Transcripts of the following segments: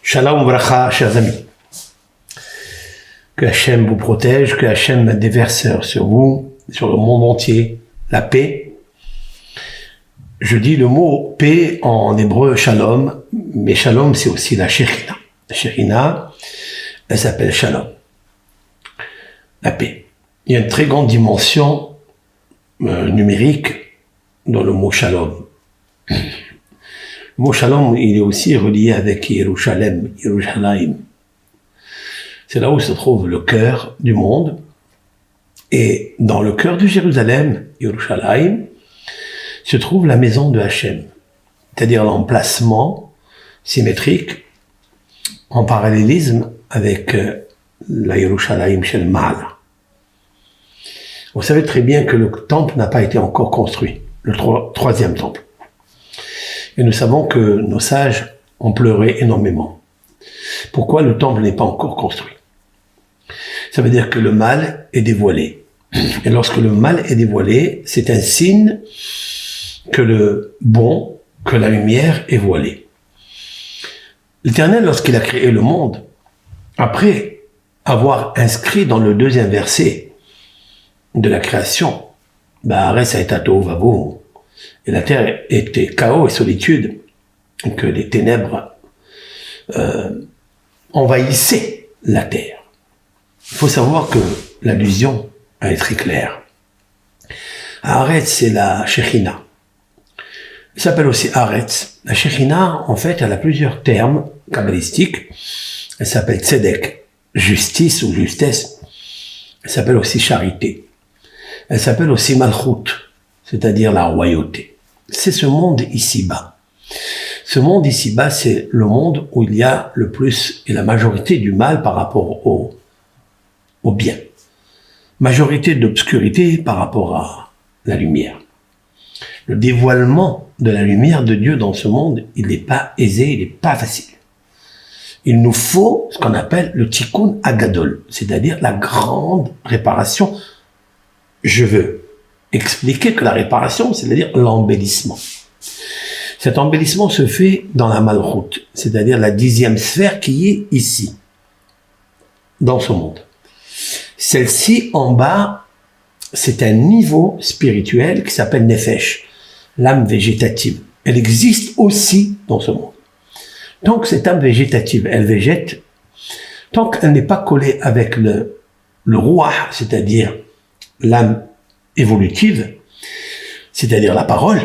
Shalom Bracha, chers amis. Que Hachem vous protège, que Hachem déverse sur vous, sur le monde entier, la paix. Je dis le mot paix en hébreu shalom, mais shalom c'est aussi la shekhinah. La shekhinah, elle s'appelle shalom. La paix. Il y a une très grande dimension numérique dans le mot shalom. Le mot shalom, il est aussi relié avec Yerushalem, Yerushalayim. C'est là où se trouve le cœur du monde. Et dans le cœur de Jérusalem, Yerushalayim, se trouve la maison de Hachem. C'est-à-dire l'emplacement symétrique en parallélisme avec la Yerushalayim Shel Ma'ala. Vous savez très bien que le temple n'a pas été encore construit, le troisième temple. Et nous savons que nos sages ont pleuré énormément. Pourquoi le temple n'est pas encore construit? Ça veut dire que le mal est dévoilé. Et lorsque le mal est dévoilé, c'est un signe que le bon, que la lumière est voilée. L'Éternel, lorsqu'il a créé le monde, après avoir inscrit dans le deuxième verset de la création, et la terre était chaos et solitude, que les ténèbres envahissaient la terre. Il faut savoir que l'allusion est très claire. Haaretz, c'est la Shekhinah. Elle s'appelle aussi Haaretz. La Shekhinah, en fait, elle a plusieurs termes kabbalistiques. Elle s'appelle Tzedek, justice ou justesse. Elle s'appelle aussi charité. Elle s'appelle aussi Malchut, c'est-à-dire la royauté. C'est ce monde ici-bas. Ce monde ici-bas, c'est le monde où il y a le plus et la majorité du mal par rapport au bien. Majorité d'obscurité par rapport à la lumière. Le dévoilement de la lumière de Dieu dans ce monde, il n'est pas aisé, il n'est pas facile. Il nous faut ce qu'on appelle le tikkun agadol, c'est-à-dire la grande réparation. Je veux expliquer que la réparation, c'est-à-dire l'embellissement. Cet embellissement se fait dans la malchut, c'est-à-dire la 10e sphère qui est ici, dans ce monde. Celle-ci, en bas, c'est un niveau spirituel qui s'appelle Nefesh, l'âme végétative. Elle existe aussi dans ce monde. Tant que cette âme végétative, elle végète, tant qu'elle n'est pas collée avec le Ruach, c'est-à-dire l'âme évolutive, c'est-à-dire la parole,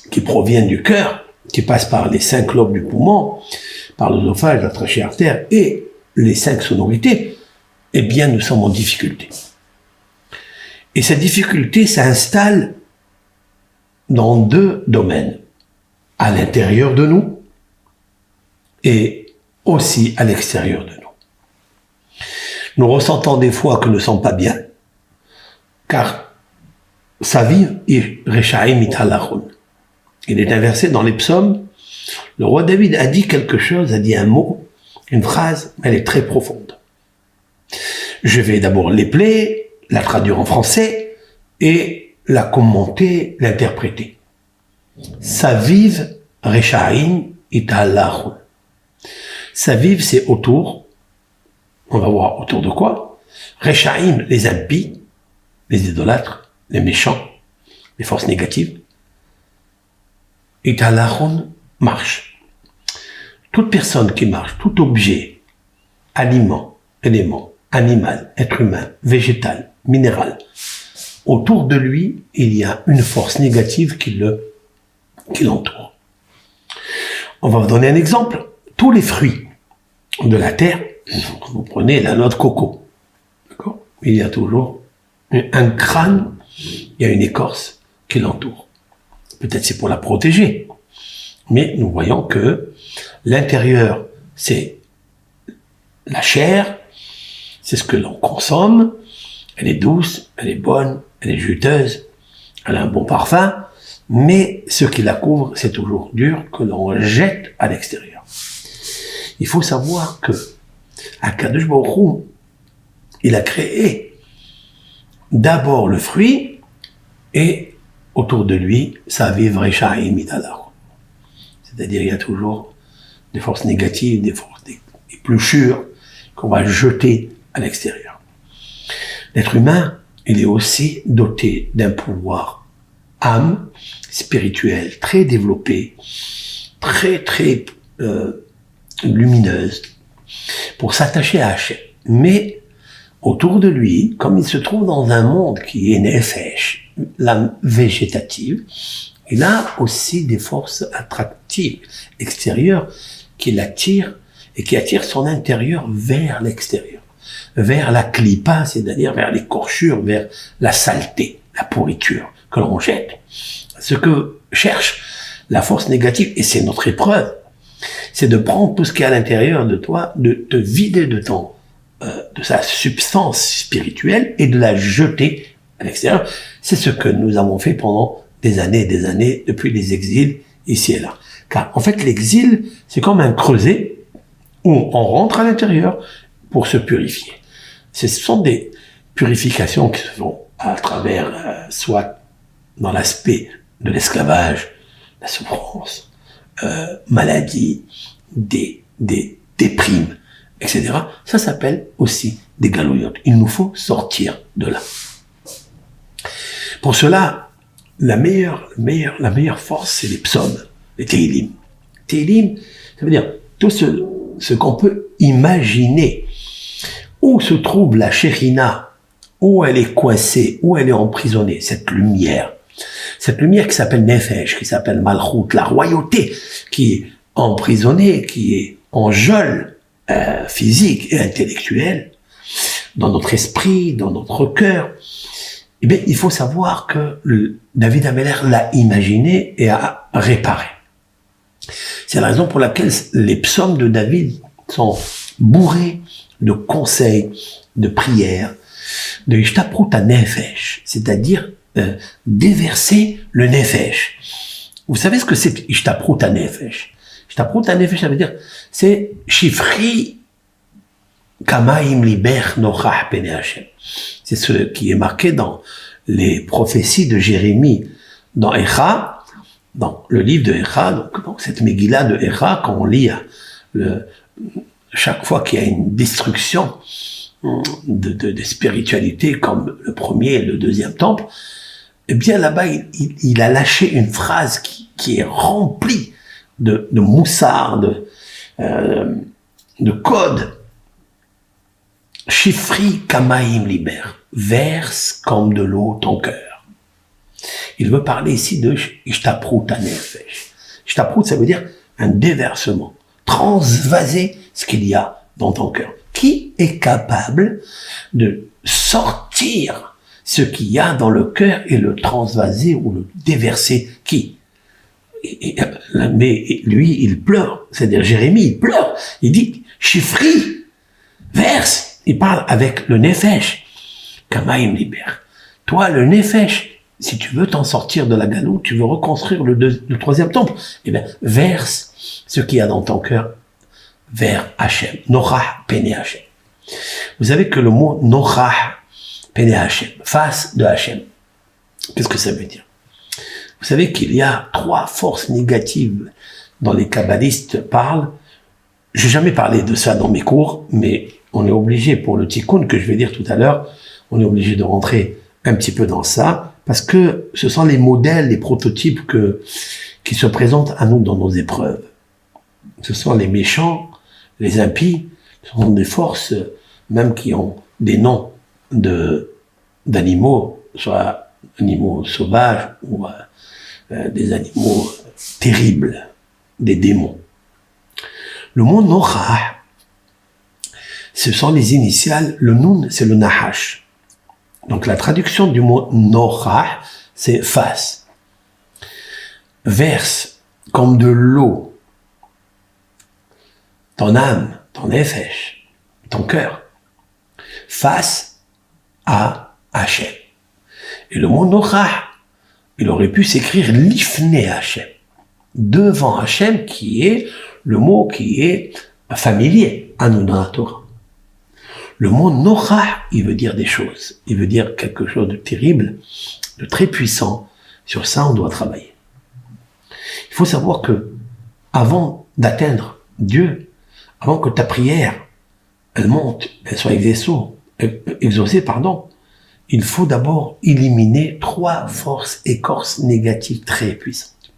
qui provient du cœur, qui passe par les 5 lobes du poumon, par l'œsophage, la trachée artère et les 5 sonorités, eh bien, nous sommes en difficulté. Et cette difficulté s'installe dans 2 domaines. À l'intérieur de nous et aussi à l'extérieur de nous. Nous ressentons des fois que nous ne sommes pas bien, car sa vie est Rechaim Italachon. Il est inversé dans les psaumes. Le roi David a dit quelque chose, a dit un mot, une phrase, elle est très profonde. Je vais d'abord l'épeler, la traduire en français et la commenter, l'interpréter. Sa vive Rechaim Italachon. Sa vive, c'est autour. On va voir autour de quoi. Rechaim, les impies, les idolâtres, les méchants, les forces négatives. Italachon marche. Toute personne qui marche, tout objet, aliment, élément, animal, être humain, végétal, minéral, autour de lui, il y a une force négative qui l'entoure. On va vous donner un exemple. Tous les fruits de la terre, vous prenez la noix de coco, d'accord? Il y a toujours un crâne, il y a une écorce qui l'entoure. Peut-être c'est pour la protéger, mais nous voyons que l'intérieur, c'est la chair, c'est ce que l'on consomme, elle est douce, elle est bonne, elle est juteuse, elle a un bon parfum, mais ce qui la couvre, c'est toujours dur que l'on jette à l'extérieur. Il faut savoir que Akadosh Baruch Hu, il a créé d'abord le fruit et autour de lui, sa vive Rechaim Italachon. C'est-à-dire, il y a toujours des forces négatives, des forces des épluchures qu'on va jeter à l'extérieur. L'être humain, il est aussi doté d'un pouvoir âme spirituelle très développée, très lumineuse, pour s'attacher à Hachem. Mais autour de lui, comme il se trouve dans un monde qui est nefesh, l'âme végétative, il a aussi des forces attractives extérieures qui l'attirent et qui attirent son intérieur vers l'extérieur, vers la klipa, c'est-à-dire vers l'écorchure, vers la saleté, la pourriture que l'on jette. Ce que cherche la force négative, et c'est notre épreuve, c'est de prendre tout ce qui est à l'intérieur de toi, de te vider de sa substance spirituelle et de la jeter à l'extérieur. C'est ce que nous avons fait pendant des années, depuis les exils, ici et là. Car en fait, l'exil, c'est comme un creuset où on rentre à l'intérieur pour se purifier. Ce sont des purifications qui se font à travers, soit dans l'aspect de l'esclavage, la souffrance, maladie, des déprimes, etc. Ça s'appelle aussi des galoyotes. Il nous faut sortir de là. Pour cela, la meilleure force, c'est les psaumes, les Tehillim. Tehillim, ça veut dire tout ce qu'on peut imaginer. Où se trouve la Shekhinah, où elle est coincée, où elle est emprisonnée, cette lumière qui s'appelle Nefesh, qui s'appelle Malchut, la royauté, qui est emprisonnée, qui est en geôle physique et intellectuelle, dans notre esprit, dans notre cœur. Eh bien, il faut savoir que David Ameller l'a imaginé et a réparé. C'est la raison pour laquelle les psaumes de David sont bourrés de conseils, de prières, de Ishtaprut Nefesh, c'est-à-dire déverser le Nefesh. Vous savez ce que c'est Ishtaprut Nefesh? Ishtaprut Nefesh, ça veut dire, c'est Shifri Kamaim Liber Nochach Pene Hashem. C'est ce qui est marqué dans les prophéties de Jérémie, dans Echa, dans le livre de Echa, donc cette Megillah de Echa, quand on lit chaque fois qu'il y a une destruction de spiritualité, comme le premier et le deuxième temple, eh bien là-bas, il a lâché une phrase qui est remplie de moussard, de code. Shifri Kamaim Liber, verse comme de l'eau ton cœur. Il veut parler ici de Ishtaprut Nefesh. Ishtaprut, ça veut dire un déversement, transvaser ce qu'il y a dans ton cœur. Qui est capable de sortir ce qu'il y a dans le cœur et le transvaser ou le déverser? Qui? Mais lui, il pleure. C'est-à-dire Jérémie, il pleure. Il dit, Shifri, verse. Il parle avec le Nefesh. Kamaim Liber. Toi, le Nefesh, si tu veux t'en sortir de la galoute, tu veux reconstruire le troisième temple, eh bien, verse ce qu'il y a dans ton cœur vers Hachem. Nochach Pene Hachem. Vous savez que le mot Nochach Pene Hachem, face de Hachem, qu'est-ce que ça veut dire? Vous savez qu'il y a 3 forces négatives dont les kabbalistes parlent. Je n'ai jamais parlé de ça dans mes cours, mais on est obligé, pour le tikkun que je vais dire tout à l'heure, on est obligé de rentrer un petit peu dans ça, parce que ce sont les modèles, les prototypes qui se présentent à nous dans nos épreuves. Ce sont les méchants, les impies, ce sont des forces, même qui ont des noms d'animaux, soit animaux sauvages ou des animaux terribles, des démons. Le mot Nochach, ce sont les initiales, le Nun, c'est le Nahash. Donc la traduction du mot Nochach, c'est face. Verse comme de l'eau ton âme, ton nefesh, ton cœur, face à Hachem. Et le mot Nochach, il aurait pu s'écrire Lifne Hachem, devant Hachem, qui est le mot qui est familier à nous dans la Torah. Le mot Nochach, il veut dire des choses. Il veut dire quelque chose de terrible, de très puissant. Sur ça, on doit travailler. Il faut savoir que, avant d'atteindre Dieu, avant que ta prière, elle monte, elle soit exaucée, il faut d'abord éliminer 3 forces écorces négatives très puissantes.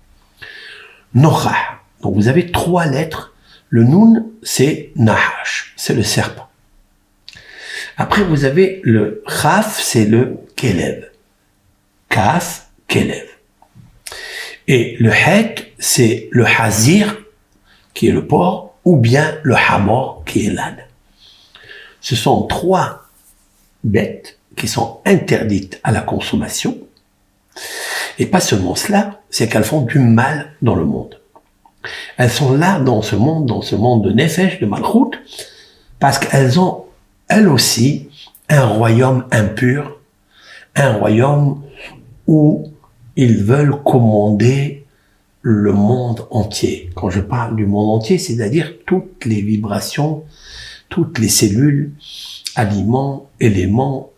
Nocha. Donc vous avez 3 lettres. Le Nun, c'est Nahash, c'est le serpent. Après, vous avez le Chaf, c'est le Kelev. Kaf, Kelev. Et le Het, c'est le Hazir, qui est le porc, ou bien le Hamor, qui est l'âne. Ce sont 3 bêtes qui sont interdites à la consommation. Et pas seulement cela, c'est qu'elles font du mal dans le monde. Elles sont là dans ce monde de Nefesh, de Malchut, parce qu'elles ont, elles aussi, un royaume impur, un royaume où ils veulent commander le monde entier. Quand je parle du monde entier, c'est-à-dire toutes les vibrations, toutes les cellules, aliments, éléments,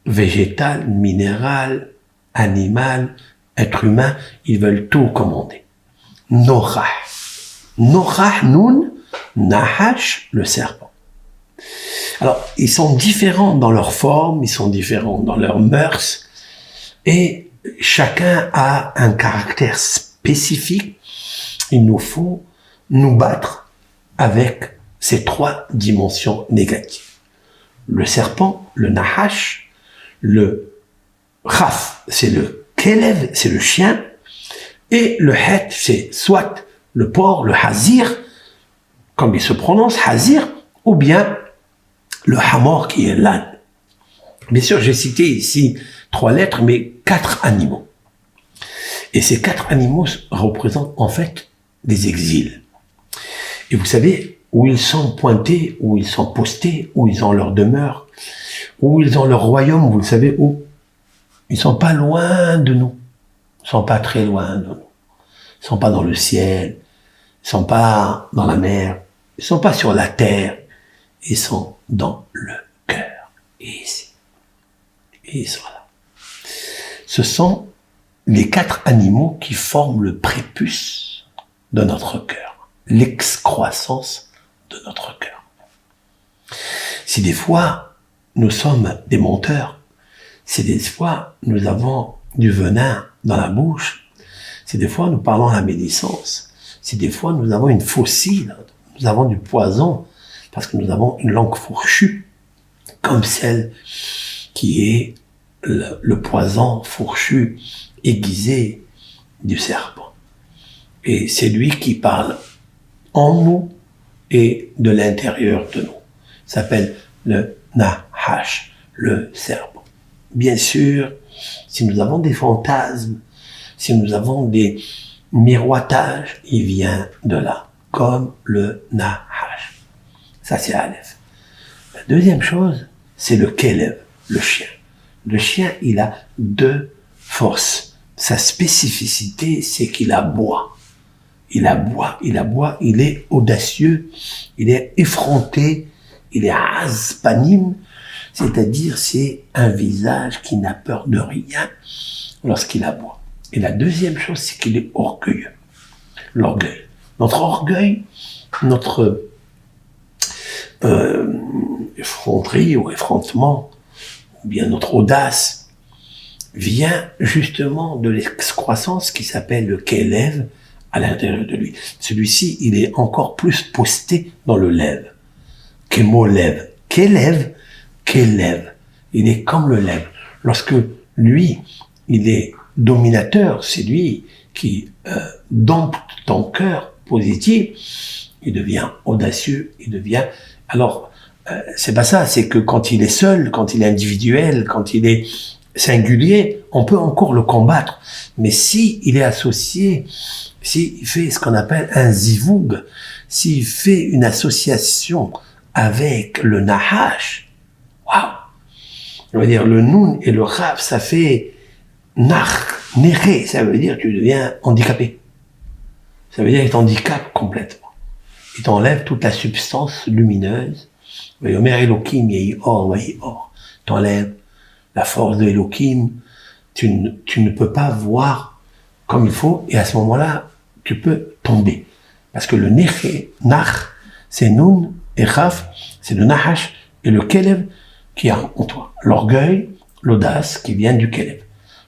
végétal, minéral, animal, être humain, ils veulent tout commander. Nochah. Nochah, Nun, Nahash, le serpent. Alors, ils sont différents dans leur forme, ils sont différents dans leurs mœurs, et chacun a un caractère spécifique. Il nous faut nous battre avec ces 3 dimensions négatives. Le serpent, le Nahash, le Chaf, c'est le Kelev, c'est le chien, et le Het, c'est soit le porc, le Hazir, comme il se prononce, Hazir, ou bien le Hamor qui est l'âne. Bien sûr, j'ai cité ici 3 lettres, mais 4 animaux. Et ces 4 animaux représentent en fait des exils. Et vous savez, où ils sont pointés, où ils sont postés, où ils ont leur demeure, où ils ont leur royaume, vous le savez où? Ils sont pas loin de nous. Ils sont pas très loin de nous. Ils sont pas dans le ciel. Ils sont pas dans la mer. Ils sont pas sur la terre. Ils sont dans le cœur. Et ici. Et ils sont là. Ce sont les 4 animaux qui forment le prépuce de notre cœur. L'excroissance de notre cœur. Si des fois, nous sommes des menteurs, si des fois, nous avons du venin dans la bouche, si des fois, nous parlons à la médisance, si des fois, nous avons une faucille, nous avons du poison, parce que nous avons une langue fourchue, comme celle qui est le poison fourchu, aiguisé du serpent. Et c'est lui qui parle en nous et de l'intérieur de nous. Ça s'appelle le Nahash, le serpent. Bien sûr, si nous avons des fantasmes, si nous avons des miroitages, il vient de là, comme le Nahash. Ça, c'est Aleph. La deuxième chose, c'est le Kelev, le chien. Le chien, il a 2 forces. Sa spécificité, c'est qu'il aboie. Il aboie, il est audacieux, il est effronté, il est azpanim, c'est-à-dire c'est un visage qui n'a peur de rien lorsqu'il aboie. Et la deuxième chose, c'est qu'il est orgueilleux. L'orgueil. Notre orgueil, notre effronterie ou effrontement, ou bien notre audace, vient justement de l'excroissance qui s'appelle le Kelev à l'intérieur de lui. Celui-ci, il est encore plus posté dans le lève. Kemolev. Kelev, Kelev. Il est comme le lève. Lorsque lui, il est dominateur, c'est lui qui dompte ton cœur positif, il devient audacieux, il devient... Alors, c'est pas ça, c'est que quand il est seul, quand il est individuel, quand il est singulier, on peut encore le combattre. Mais si il est associé, s'il fait ce qu'on appelle un zivoug, s'il fait une association avec le Nahash, waouh! On va dire le Nun et le Rav, ça fait Néré, ça veut dire que tu deviens handicapé. Ça veut dire qu'il t'handicape complètement. Il t'enlève toute la substance lumineuse. Yomer Elohim, Yehi Or, Yehi Or. T'enlève la force de Elohim. Tu ne peux pas voir comme il faut, et à ce moment-là, tu peux tomber. Parce que le nach, c'est Nun et Chaf, c'est le Nahash et le Kelev qui a en toi. L'orgueil, l'audace qui vient du Kelev.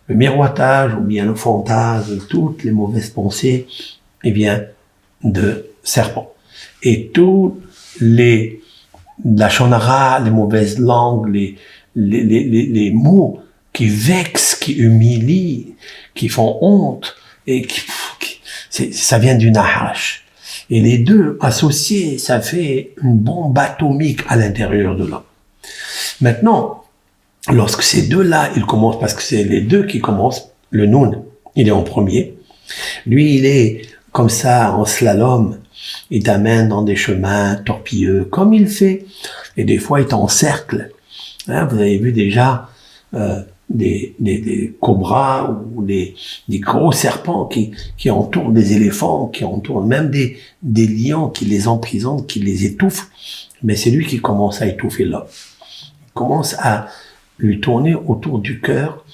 Le miroitage ou bien le fantasme, toutes les mauvaises pensées, il vient de serpent. Et tous la shonara, les mauvaises langues, les mots qui vexent, qui humilient, qui font honte, et ça vient du Nahash. Et les deux associés, ça fait une bombe atomique à l'intérieur de l'homme. Maintenant, lorsque ces deux-là, ils commencent, parce que c'est les deux qui commencent, le Noun, il est en premier. Lui, il est comme ça, en slalom, il t'amène dans des chemins torpilleux, comme il fait. Et des fois, il t'encercle. Hein, vous avez vu déjà des cobras ou des gros serpents qui entourent des éléphants, qui entourent même des lions, qui les emprisonnent, qui les étouffent. Mais c'est lui qui commence à étouffer l'homme. Il commence à lui tourner autour du cœur.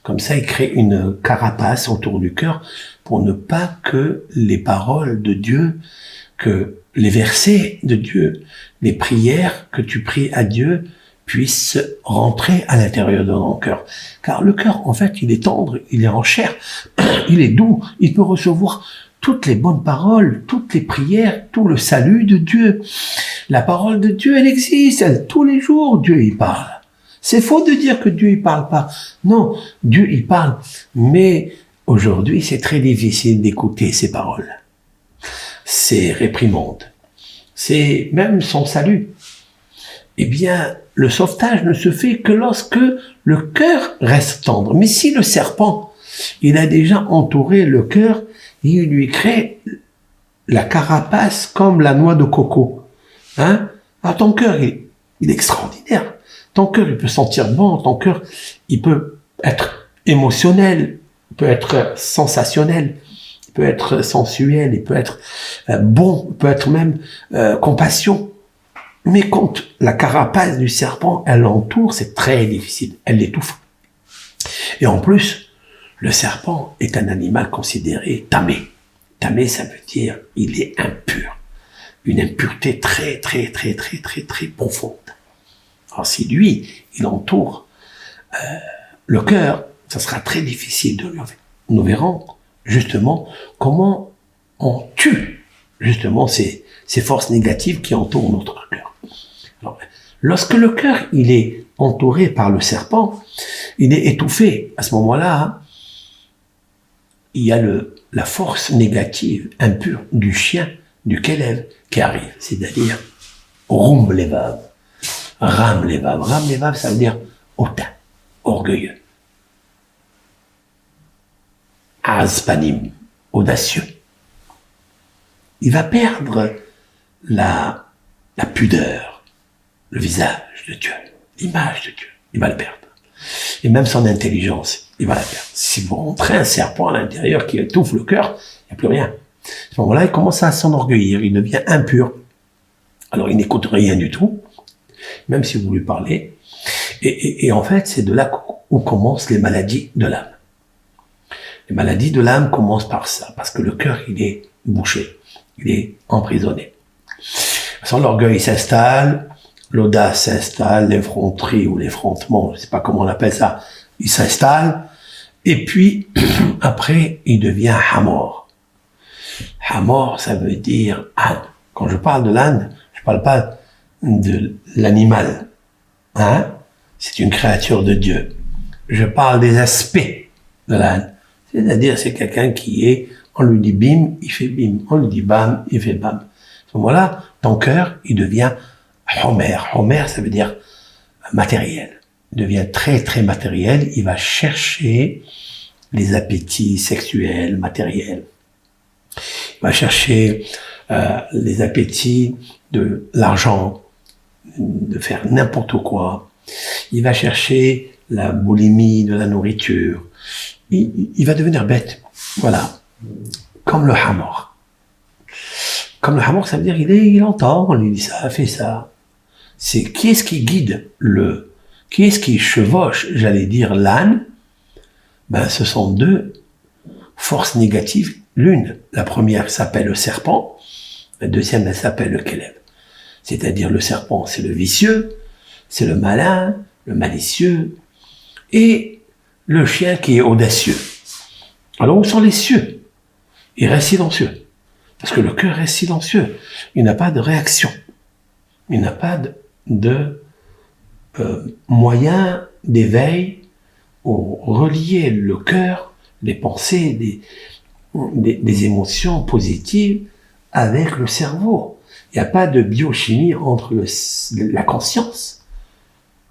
Comme ça, il crée une carapace autour du cœur pour ne pas que les paroles de Dieu, que les versets de Dieu, les prières que tu pries à Dieu puissent rentrer à l'intérieur de ton cœur. Car le cœur, en fait, il est tendre, il est en chair, il est doux, il peut recevoir toutes les bonnes paroles, toutes les prières, tout le salut de Dieu. La parole de Dieu, elle existe, tous les jours, Dieu y parle. C'est faux de dire que Dieu y parle pas. Non, Dieu y parle. Mais aujourd'hui, c'est très difficile d'écouter ces paroles. Ces réprimandes. C'est même son salut. Eh bien, le sauvetage ne se fait que lorsque le cœur reste tendre. Mais si le serpent, il a déjà entouré le cœur, il lui crée la carapace comme la noix de coco. Hein? Ah, ton cœur, il est extraordinaire. Ton cœur, il peut sentir bon. Ton cœur, il peut être émotionnel, il peut être sensationnel, il peut être sensuel, il peut être bon, il peut être même compassion. Mais quand la carapace du serpent, elle l'entoure, c'est très difficile. Elle l'étouffe. Et en plus, le serpent est un animal considéré tamé. Tamé, ça veut dire il est impur. Une impureté très, très, très, très, très, très profonde. Alors si lui, il entoure le cœur, ça sera très difficile de l'enlever. Nous verrons justement comment on tue justement ces forces négatives qui entourent notre cœur. Alors, lorsque le cœur il est entouré par le serpent, il est étouffé. À ce moment-là, il y a la force négative, impure du chien, du Kelev qui arrive, c'est-à-dire Rum Levav, Ram Levav. Ram Levav, ça veut dire hautain, orgueilleux. Azpanim, audacieux. Il va perdre la pudeur, le visage de Dieu, l'image de Dieu. Il va le perdre. Et même son intelligence, il va la perdre. Si vous rentrez un serpent à l'intérieur qui étouffe le cœur, il n'y a plus rien. À ce moment-là, il commence à s'enorgueillir, il devient impur. Alors, il n'écoute rien du tout, même si vous lui parlez. Et en fait, c'est de là où commencent les maladies de l'âme. Les maladies de l'âme commencent par ça, parce que le cœur, il est bouché, il est emprisonné. Sans l'orgueil s'installe, l'audace s'installe, l'effronterie ou l'effrontement, je ne sais pas comment on appelle ça, il s'installe, et puis, après, il devient Hamor. Hamor, ça veut dire âne. Quand je parle de l'âne, je ne parle pas de l'animal. Hein? C'est une créature de Dieu. Je parle des aspects de l'âne. C'est-à-dire, c'est quelqu'un qui est, on lui dit bim, il fait bim. On lui dit bam, il fait bam. À ce moment-là, ton cœur, il devient Homer. Homer, ça veut dire matériel. Il devient très, très matériel. Il va chercher les appétits sexuels, matériels. Il va chercher les appétits de l'argent, de faire n'importe quoi. Il va chercher la boulimie de la nourriture. Il va devenir bête. Voilà. Comme le hamor. Comme le hamor, ça veut dire il entend, on lui dit ça, fais ça. C'est qui est-ce qui guide qui est-ce qui chevauche, j'allais dire, l'âne? Ben, ce sont deux forces négatives. L'une, la première s'appelle le serpent, La deuxième, elle s'appelle le Kelev. C'est-à-dire le serpent, c'est le vicieux, c'est le malin, le malicieux, et le chien qui est audacieux. Alors où sont les cieux? Il reste silencieux. Parce que le cœur reste silencieux. Il n'a pas de réaction. Il n'a pas de moyen d'éveil ou relier le cœur, les pensées, des émotions positives avec le cerveau. Il n'y a pas de biochimie entre la conscience,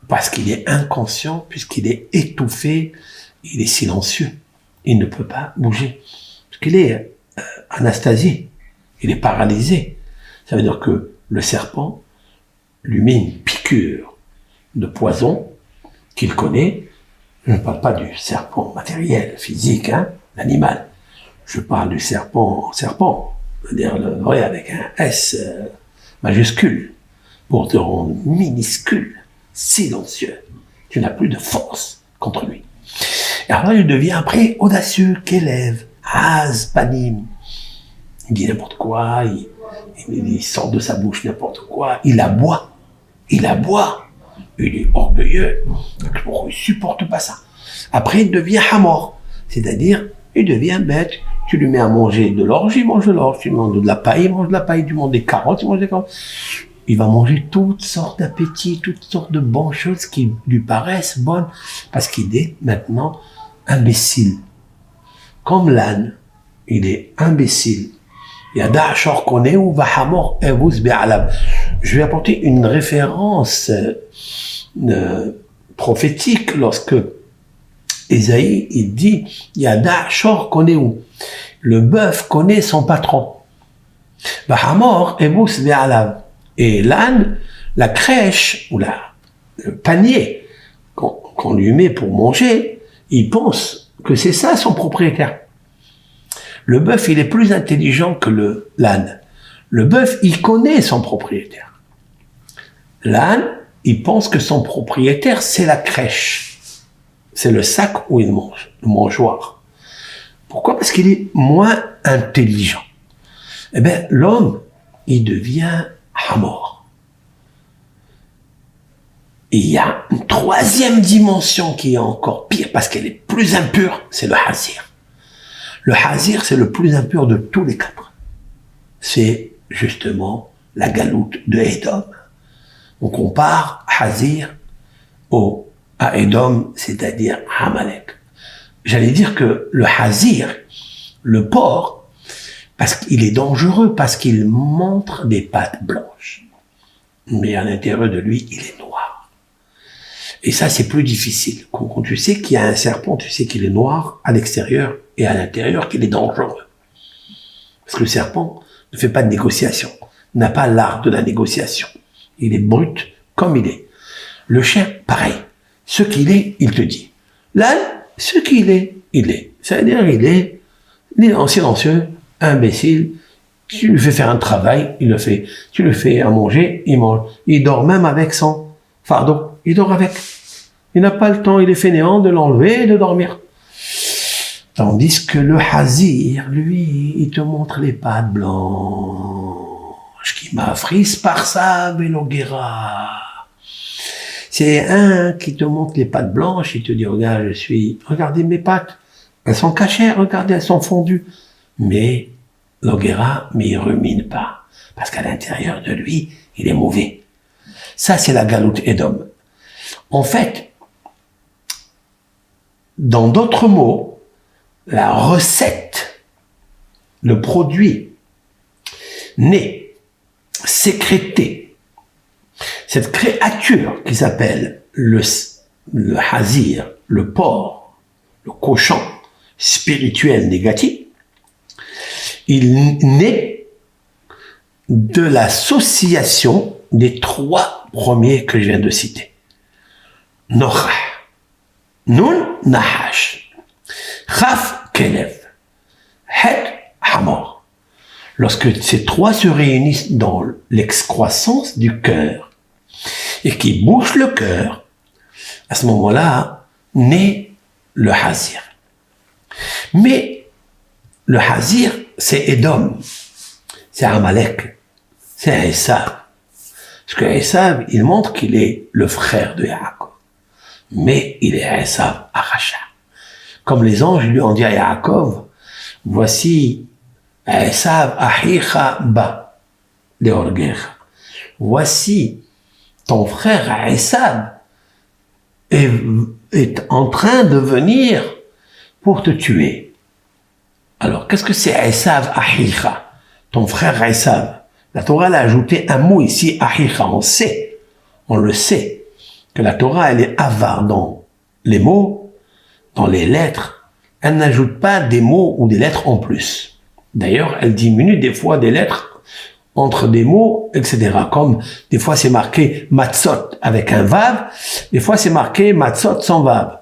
parce qu'il est inconscient, puisqu'il est étouffé, il est silencieux, il ne peut pas bouger, parce qu'il est anastasié, il est paralysé. Ça veut dire que le serpent lui met une piqûre de poison qu'il connaît. Je ne parle pas du serpent matériel, physique, l'animal. Je parle du serpent, c'est-à-dire le vrai avec un S majuscule, pour te rendre minuscule, silencieux. Tu n'as plus de force contre lui. Et alors il devient après audacieux, qu'élève, panim. Il dit n'importe quoi, il sort de sa bouche n'importe quoi, il aboie. Il est orgueilleux, il ne supporte pas ça. Après, il devient hamor, c'est-à-dire, il devient bête. Tu lui mets à manger de l'orge, il mange de l'orge. Tu lui demandes de la paille, il mange de la paille. Tu lui demandes des carottes, il mange des carottes. Il va manger toutes sortes d'appétits, toutes sortes de bonnes choses qui lui paraissent bonnes, parce qu'il est maintenant imbécile. Comme l'âne, il est imbécile. Il y a d'achor qu'on est ou va hamor evus be'alam. Je vais apporter une référence prophétique lorsque Ésaïe, il dit, il y a d'achor qu'on est où? Le bœuf connaît son patron. Va hamor evus be'alam. Et l'âne, la crèche ou le panier qu'on lui met pour manger, il pense que c'est ça son propriétaire. Le bœuf, il est plus intelligent que l'âne. Le bœuf, il connaît son propriétaire. L'âne, il pense que son propriétaire, c'est la crèche. C'est le sac où il mange, le mangeoire. Pourquoi? Parce qu'il est moins intelligent. Eh bien, l'homme, il devient hamor. Et il y a une troisième dimension qui est encore pire, parce qu'elle est plus impure, c'est le hazir. Le hazir, c'est le plus impur de tous les quatre. C'est justement la galoute de Édom. On compare hazir à Édom, c'est-à-dire Amalek. J'allais dire que le hazir, le porc, parce qu'il est dangereux, parce qu'il montre des pattes blanches. Mais à l'intérieur de lui, il est noir. Et ça, c'est plus difficile. Quand tu sais qu'il y a un serpent, tu sais qu'il est noir à l'extérieur et à l'intérieur, qu'il est dangereux. Parce que le serpent ne fait pas de négociation, n'a pas l'art de la négociation. Il est brut comme il est. Le chien, pareil. Ce qu'il est, il te dit. L'âne, ce qu'il est, il est. C'est-à-dire, il est en silencieux, imbécile. Tu lui fais faire un travail, il le fait. Tu lui fais à manger, il mange. Il dort même avec son fardeau. Il dort avec. Il n'a pas le temps, il est fainéant de l'enlever et de dormir. Tandis que le hazir, lui, il te montre les pattes blanches qui m'affrisent par sa veloguera. C'est un qui te montre les pattes blanches, il te dit, regarde, regardez mes pattes. Elles sont cachées, regardez, elles sont fondues. Mais, l'oguera, mais il rumine pas. Parce qu'à l'intérieur de lui, il est mauvais. Ça, c'est la galoute Édom. En fait, dans d'autres mots, la recette, le produit né, sécrété, cette créature qui s'appelle le hazir, le porc, le cochon spirituel négatif, il naît de l'association des trois premiers que je viens de citer. Nochah, Nun, Nahash, Chaf, Kelev, Het, Hamor. Lorsque ces trois se réunissent dans l'excroissance du cœur et qui bouchent le cœur, à ce moment-là, naît le hazir. Mais le hazir, c'est Édom, c'est Amalek, c'est Esav. Parce que Esav, il montre qu'il est le frère de Yaakov. Mais il est Esav Aracha. Comme les anges lui ont dit à Yaakov, voici Esav Ahicha Ba, Leorgecha. Voici ton frère Esav est en train de venir pour te tuer. Alors, qu'est-ce que c'est Esav Ahicha? Ton frère Esav. La Torah a ajouté un mot ici, Ahicha. On le sait, que la Torah, elle est avare dans les mots, dans les lettres. Elle n'ajoute pas des mots ou des lettres en plus. D'ailleurs, elle diminue des fois des lettres entre des mots, etc. Comme des fois c'est marqué matzot avec un vav, des fois c'est marqué matzot sans vav.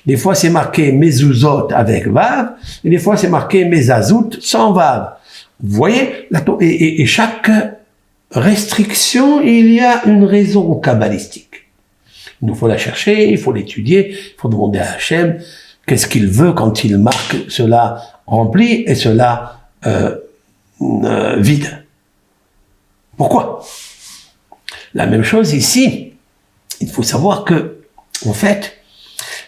Des fois c'est marqué mezuzot avec vav, et des fois c'est marqué mezazout sans vav. Vous voyez, et chaque restriction, il y a une raison kabbalistique. Il nous faut la chercher, il faut l'étudier, il faut demander à Hachem qu'est-ce qu'il veut quand il marque cela rempli et cela vide. Pourquoi? La même chose ici. Il faut savoir que, en fait,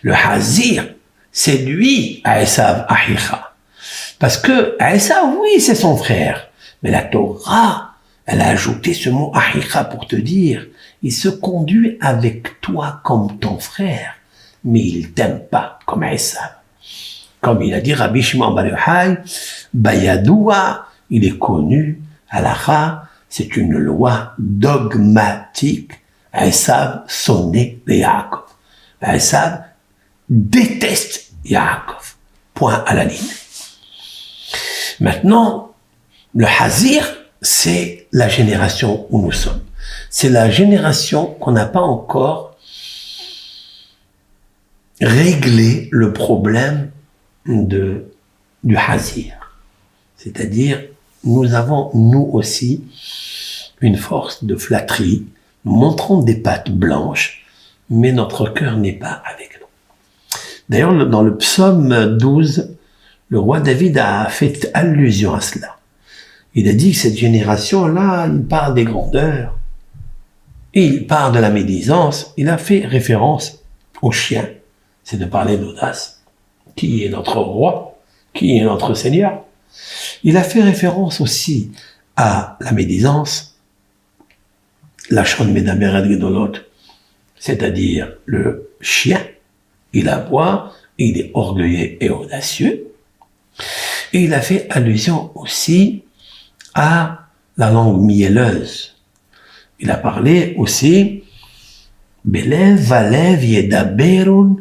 le Hazir, c'est lui, Esav Ahicha. Parce que Esav, oui, c'est son frère. Mais la Torah, elle a ajouté ce mot Ahicha pour te dire, il se conduit avec toi comme ton frère, mais il t'aime pas comme Esav. Comme il a dit Rabbi Shimon bar Yochai, Bayadoua, il est connu, Halacha, c'est une loi dogmatique. Esav sonnait de Yaakov. Esav déteste Yaakov. Point à la ligne. Maintenant, le Hazir, c'est la génération où nous sommes. C'est la génération qu'on n'a pas encore réglé le problème du Hazir. C'est-à-dire, nous avons, nous aussi, une force de flatterie. Nous montrons des pattes blanches, mais notre cœur n'est pas avec nous. D'ailleurs, dans le psaume 12, le roi David a fait allusion à cela. Il a dit que cette génération-là, il parle des grandeurs, et il parle de la médisance. Il a fait référence au chien, c'est de parler d'audace. Qui est notre roi? Qui est notre Seigneur? Il a fait référence aussi à la médisance, la Shon Medaberet Gedolot, c'est-à-dire le chien, il aboie, il est orgueilleux et audacieux. Et il a fait allusion aussi à la langue mielleuse. Il a parlé aussi Belev, Valev, Yedaberun,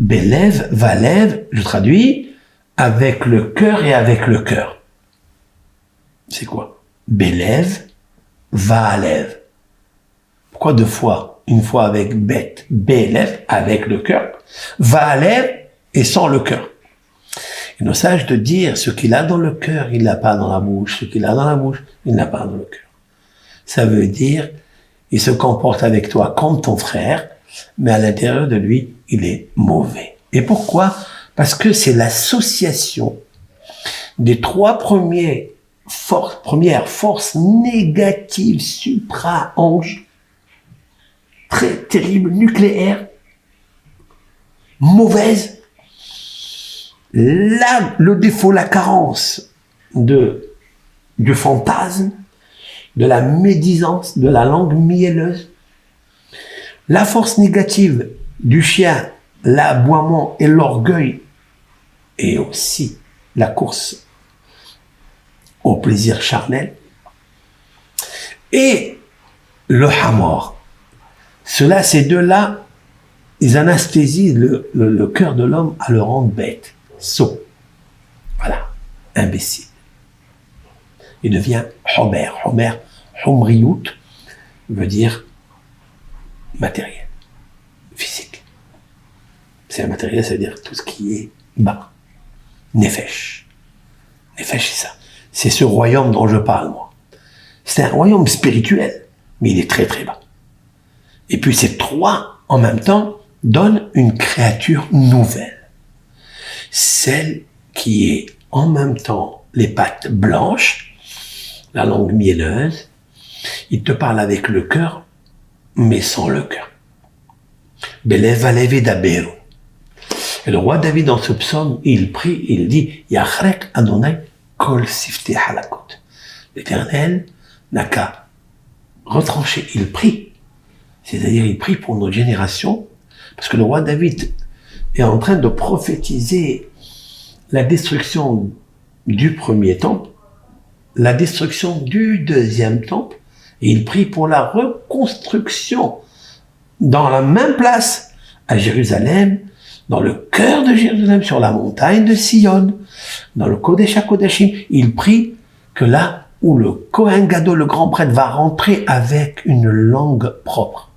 Belev, Valev, je traduis, avec le cœur et avec le cœur. C'est quoi? Belev, Valev. Pourquoi deux fois? Une fois avec bête, Belev, avec le cœur, Valev et sans le cœur. Il nous sage de dire ce qu'il a dans le cœur, il l'a pas dans la bouche. Ce qu'il a dans la bouche, il n'a pas dans le cœur. Ça veut dire, il se comporte avec toi comme ton frère, mais à l'intérieur de lui, il est mauvais. Et pourquoi? Parce que c'est l'association des trois premières forces négatives supra-anges, très terribles, nucléaires, mauvaises. Là, le défaut, la carence du fantasme, de la médisance, de la langue mielleuse, la force négative du chien, l'aboiement et l'orgueil, et aussi la course au plaisir charnel, et le hamor. Cela, ces deux-là, ils anesthésisent le cœur de l'homme à le rendre bête, sot. Voilà, imbécile. Il devient homer. Homer, homriout, veut dire matériel, physique. C'est matériel, c'est-à-dire tout ce qui est bas. Nefesh. Nefesh, c'est ça. C'est ce royaume dont je parle, moi. C'est un royaume spirituel, mais il est très très bas. Et puis ces trois, en même temps, donnent une créature nouvelle. Celle qui est en même temps les pattes blanches la langue mielleuse. Il te parle avec le cœur, mais sans le cœur. Belev alevi daberu. Et le roi David, dans ce psaume, il prie, il dit, Yachrek Adonai kol sifte halakot. L'Éternel n'a qu'à retrancher. Il prie. C'est-à-dire, il prie pour notre génération, parce que le roi David est en train de prophétiser la destruction du premier temple, la destruction du deuxième temple, et il prie pour la reconstruction dans la même place à Jérusalem, dans le cœur de Jérusalem, sur la montagne de Sion, dans le Kodesh HaKodashim. Il prie que là où le Kohen Gadol, le grand prêtre, va rentrer avec une langue propre,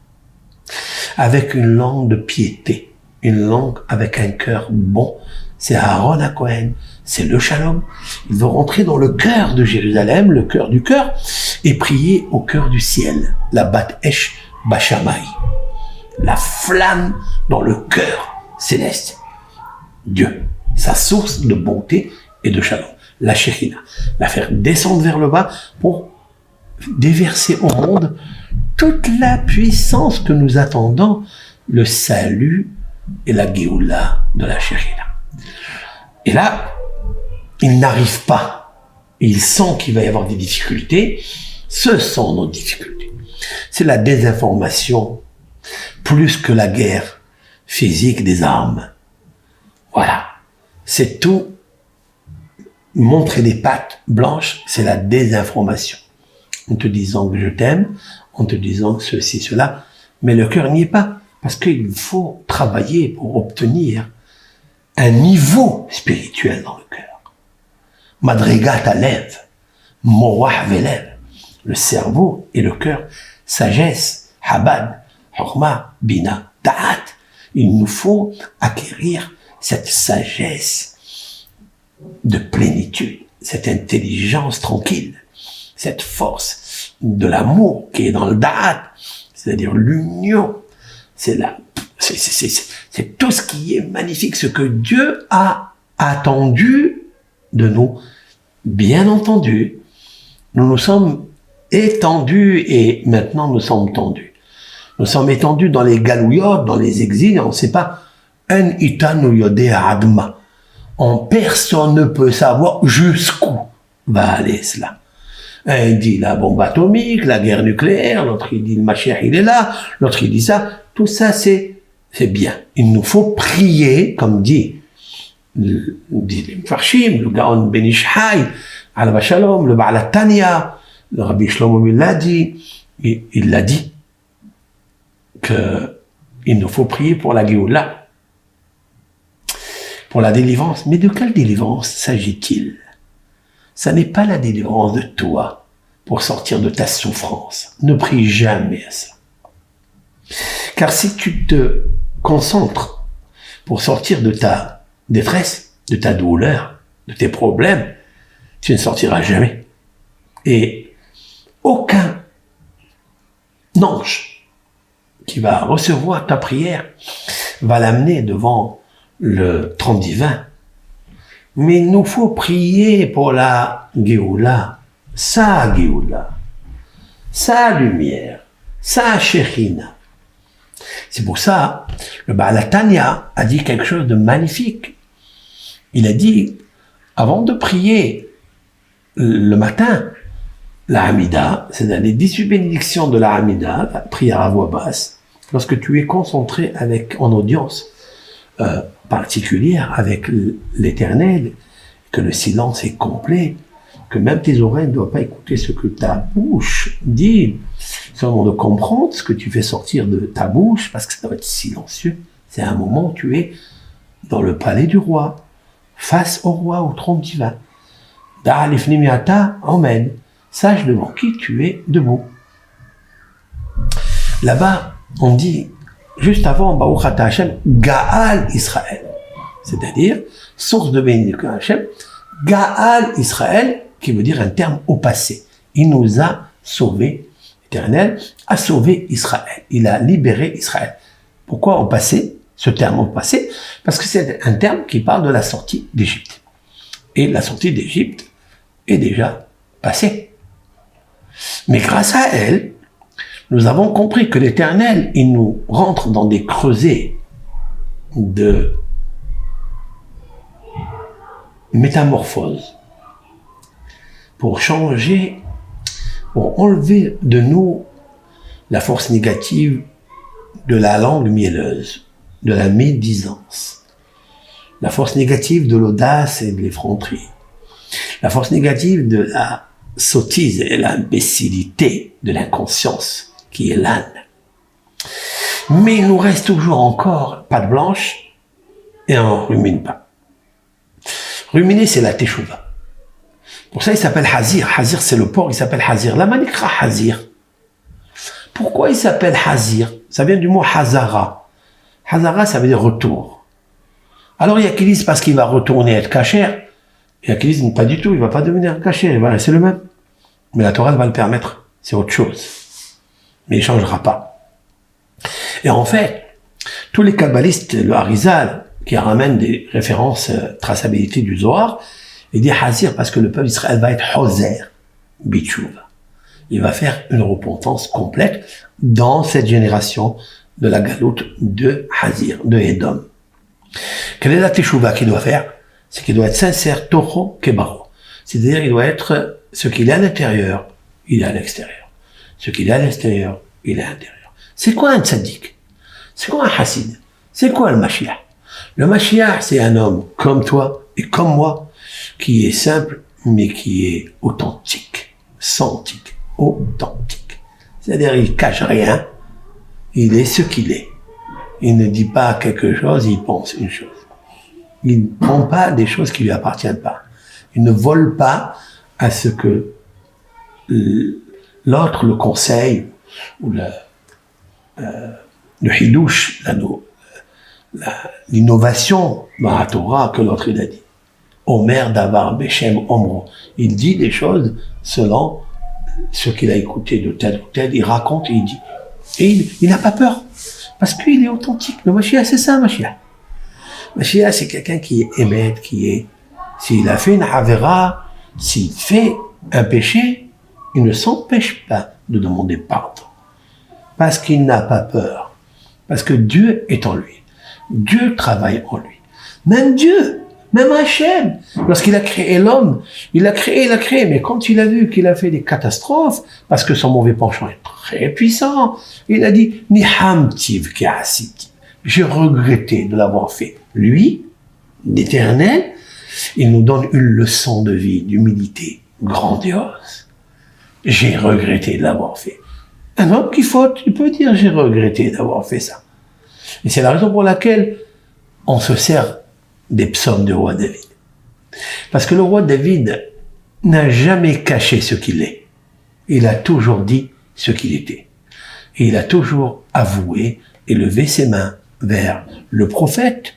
avec une langue de piété, une langue avec un cœur bon. C'est Aaron à Kohen, c'est le Shalom. Il veut rentrer dans le cœur de Jérusalem, le cœur du cœur, et prier au cœur du ciel, la Bat Esh Bashamai, la flamme dans le cœur céleste. Dieu, sa source de bonté et de Shalom, la Shekhinah, la faire descendre vers le bas pour déverser au monde toute la puissance que nous attendons, le salut et la Géoula de la Shekhinah. Et là, il n'arrive pas. Il sent qu'il va y avoir des difficultés. Ce sont nos difficultés. C'est la désinformation plus que la guerre physique des armes. Voilà. C'est tout. Montrer des pattes blanches, c'est la désinformation. En te disant que je t'aime, en te disant ceci, cela, mais le cœur n'y est pas. Parce qu'il faut travailler pour obtenir un niveau spirituel dans le cœur. Madrigat alev, moah velev, le cerveau et le cœur, sagesse, habad, hurma, bina, ta'at. Il nous faut acquérir cette sagesse de plénitude, cette intelligence tranquille, cette force de l'amour qui est dans le da'at, c'est-à-dire l'union. C'est tout ce qui est magnifique, ce que Dieu a attendu de nous. Bien entendu, nous nous sommes étendus et maintenant nous sommes tendus. Nous sommes étendus dans les galouillottes, dans les exils, on ne sait pas. En itanu yodeh adma. Personne ne peut savoir jusqu'où va aller cela. Un dit la bombe atomique, la guerre nucléaire, l'autre il dit le Mashiach il est là, l'autre il dit ça. Tout ça c'est bien. Il nous faut prier, comme dit les Mfarshim, le Gaon Ben Ishai, Alav Shalom, le Baal Tanya, le Rabbi Shlomo Miladi, il l'a dit, qu'il nous faut prier pour la Géoula, pour la délivrance. Mais de quelle délivrance s'agit-il? Ça n'est pas la délivrance de toi pour sortir de ta souffrance. Ne prie jamais à ça. Car si tu te concentres pour sortir de ta détresse, de ta douleur, de tes problèmes, tu ne sortiras jamais. Et aucun ange qui va recevoir ta prière va l'amener devant le trône divin. Mais il nous faut prier pour la Géoula, sa Géoula, sa lumière, sa Shekhinah. C'est pour ça, le Baal Tanya a dit quelque chose de magnifique. Il a dit, avant de prier le matin, la Hamida, c'est-à-dire les 18 bénédictions de la Hamida, la prière à voix basse, lorsque tu es concentré en audience particulière avec l'Éternel, que le silence est complet, que même tes oreilles ne doivent pas écouter ce que ta bouche dit, seulement de comprendre ce que tu fais sortir de ta bouche, parce que ça va être silencieux. C'est un moment où tu es dans le palais du roi, face au roi, au trône divin. Da'alifnimiata, amen. Sache devant qui tu es debout. Là-bas, on dit, juste avant, Baruch Ata Hashem, Gaal Israël. C'est-à-dire, source de bénédiction Hashem, Gaal Israël, qui veut dire un terme au passé. Il nous a sauvés, l'Éternel a sauvé Israël. Il a libéré Israël. Pourquoi au passé? Ce terme au passé? Parce que c'est un terme qui parle de la sortie d'Égypte. Et la sortie d'Égypte est déjà passée. Mais grâce à elle, nous avons compris que l'Éternel, il nous rentre dans des creusets de métamorphose pour changer, pour enlever de nous la force négative de la langue mielleuse, de la médisance, la force négative de l'audace et de l'effronterie, la force négative de la sottise et l'imbécilité, de l'inconscience, qui est l'âne. Mais il nous reste toujours encore pâte blanche et on ne rumine pas. Ruminer, c'est la teshuva. Pour ça, il s'appelle Hazir. Hazir, c'est le porc, il s'appelle Hazir. La manikra Hazir. Pourquoi il s'appelle Hazir? Ça vient du mot Hazara. Hazara, ça veut dire retour. Alors, il y a qui disent parce qu'il va retourner être cachère. Il y a qui disent pas du tout, il va pas devenir cachère, il va rester le même. Mais la Torah va le permettre. C'est autre chose. Mais il changera pas. Et en fait, tous les kabbalistes, le Harizal, qui ramène des références traçabilité du Zohar, il dit Hazir parce que le peuple d'Israël va être Hoser, Bichouva. Il va faire une repentance complète dans cette génération de la galoute de Hazir, de Edom. Quelle est la teshuva qu'il doit faire? C'est qu'il doit être sincère, toho kebaro. C'est-à-dire il doit être ce qu'il est à l'intérieur, il est à l'extérieur. Ce qu'il est à l'extérieur, il est à l'intérieur. C'est quoi un tzaddik? C'est quoi un hassid? C'est quoi le Mashiach? Le Mashiach, c'est un homme comme toi et comme moi, qui est simple, mais qui est authentique, authentique. C'est-à-dire, il cache rien, il est ce qu'il est. Il ne dit pas quelque chose, il pense une chose. Il ne prend pas des choses qui lui appartiennent pas. Il ne vole pas à ce que l'autre le conseille, ou le hidouche, l'innovation dans la Torah que l'autre il a dit. Omer Davar Beshem Omro. Il dit des choses selon ce qu'il a écouté de tel ou tel, il raconte et il dit. Et il n'a pas peur, parce qu'il est authentique. Le Mashiach, c'est ça, Mashiach. Mashiach, c'est quelqu'un qui est émette, qui est... S'il a fait une avera, s'il fait un péché, il ne s'empêche pas de demander pardon. Parce qu'il n'a pas peur. Parce que Dieu est en lui. Dieu travaille en lui. Même Dieu, même Hachem, lorsqu'il a créé l'homme, il l'a créé, mais quand il a vu qu'il a fait des catastrophes, parce que son mauvais penchant est très puissant, il a dit, Nihamtiv Kiasit. J'ai regretté de l'avoir fait. Lui, l'Éternel, il nous donne une leçon de vie, d'humilité grandiose. J'ai regretté de l'avoir fait. Un homme qui faute, il peut dire, j'ai regretté d'avoir fait ça. Et c'est la raison pour laquelle on se sert des psaumes du roi David. Parce que le roi David n'a jamais caché ce qu'il est. Il a toujours dit ce qu'il était. Et il a toujours avoué et levé ses mains vers le prophète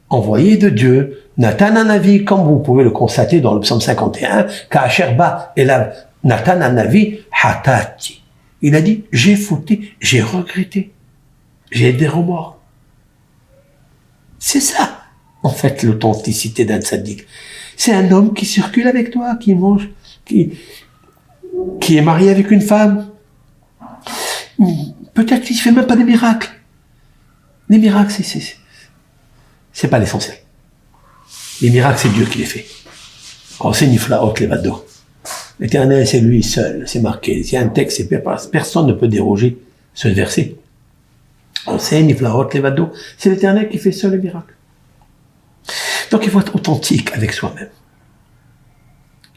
envoyé de Dieu, Nathan Hanavi, comme vous pouvez le constater dans le psaume 51, Ka'asherba elav Nathan Hanavi hatati. Il a dit, j'ai fauté, j'ai regretté, j'ai des remords. C'est ça, en fait, l'authenticité d'un tzaddik. C'est un homme qui circule avec toi, qui mange, qui est marié avec une femme. Peut-être qu'il ne fait même pas des miracles. Les miracles, c'est pas l'essentiel. Les miracles, c'est Dieu qui les fait. Oh, c'est Niflaot Levado. L'Éternel, c'est lui seul, c'est marqué. Il y a un texte, personne ne peut déroger ce verset. On sait, Niflaot Levado, c'est l'Éternel qui fait seul les miracles. Donc il faut être authentique avec soi-même.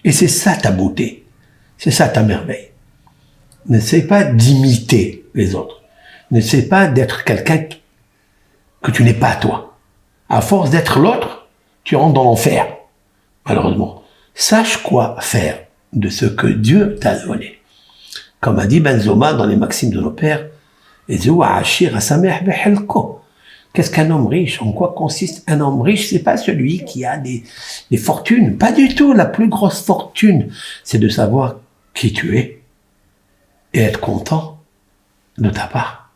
Et c'est ça ta beauté, c'est ça ta merveille. N'essaie pas d'imiter les autres. N'essaie pas d'être quelqu'un que tu n'es pas toi. À force d'être l'autre, tu rentres dans l'enfer, malheureusement. Sache quoi faire de ce que Dieu t'a donné. Comme a dit Benzoma dans les Maximes de nos pères, qu'est-ce qu'un homme riche? En quoi consiste un homme riche? C'est pas celui qui a des fortunes. Pas du tout. La plus grosse fortune, c'est de savoir qui tu es et être content de ta part.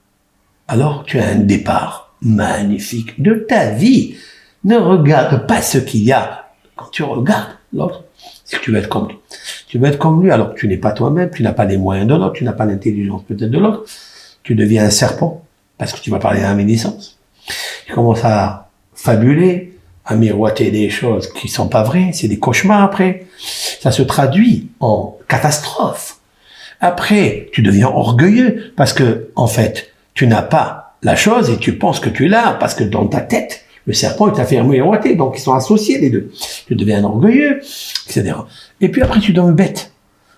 Alors, tu as un départ magnifique de ta vie. Ne regarde pas ce qu'il y a. Quand tu regardes l'autre, c'est que tu veux être comme lui. Tu veux être comme lui alors que tu n'es pas toi-même, tu n'as pas les moyens de l'autre, tu n'as pas l'intelligence peut-être de l'autre. Tu deviens un serpent parce que tu vas parler d'invénissance. Tu commences à fabuler, à miroiter des choses qui sont pas vraies, c'est des cauchemars après. Ça se traduit en catastrophe. Après, tu deviens orgueilleux parce que, en fait, tu n'as pas la chose et tu penses que tu l'as parce que dans ta tête, le serpent, il t'a fait miroiter, donc ils sont associés les deux. Tu deviens orgueilleux, etc. Et puis après, tu deviens bête.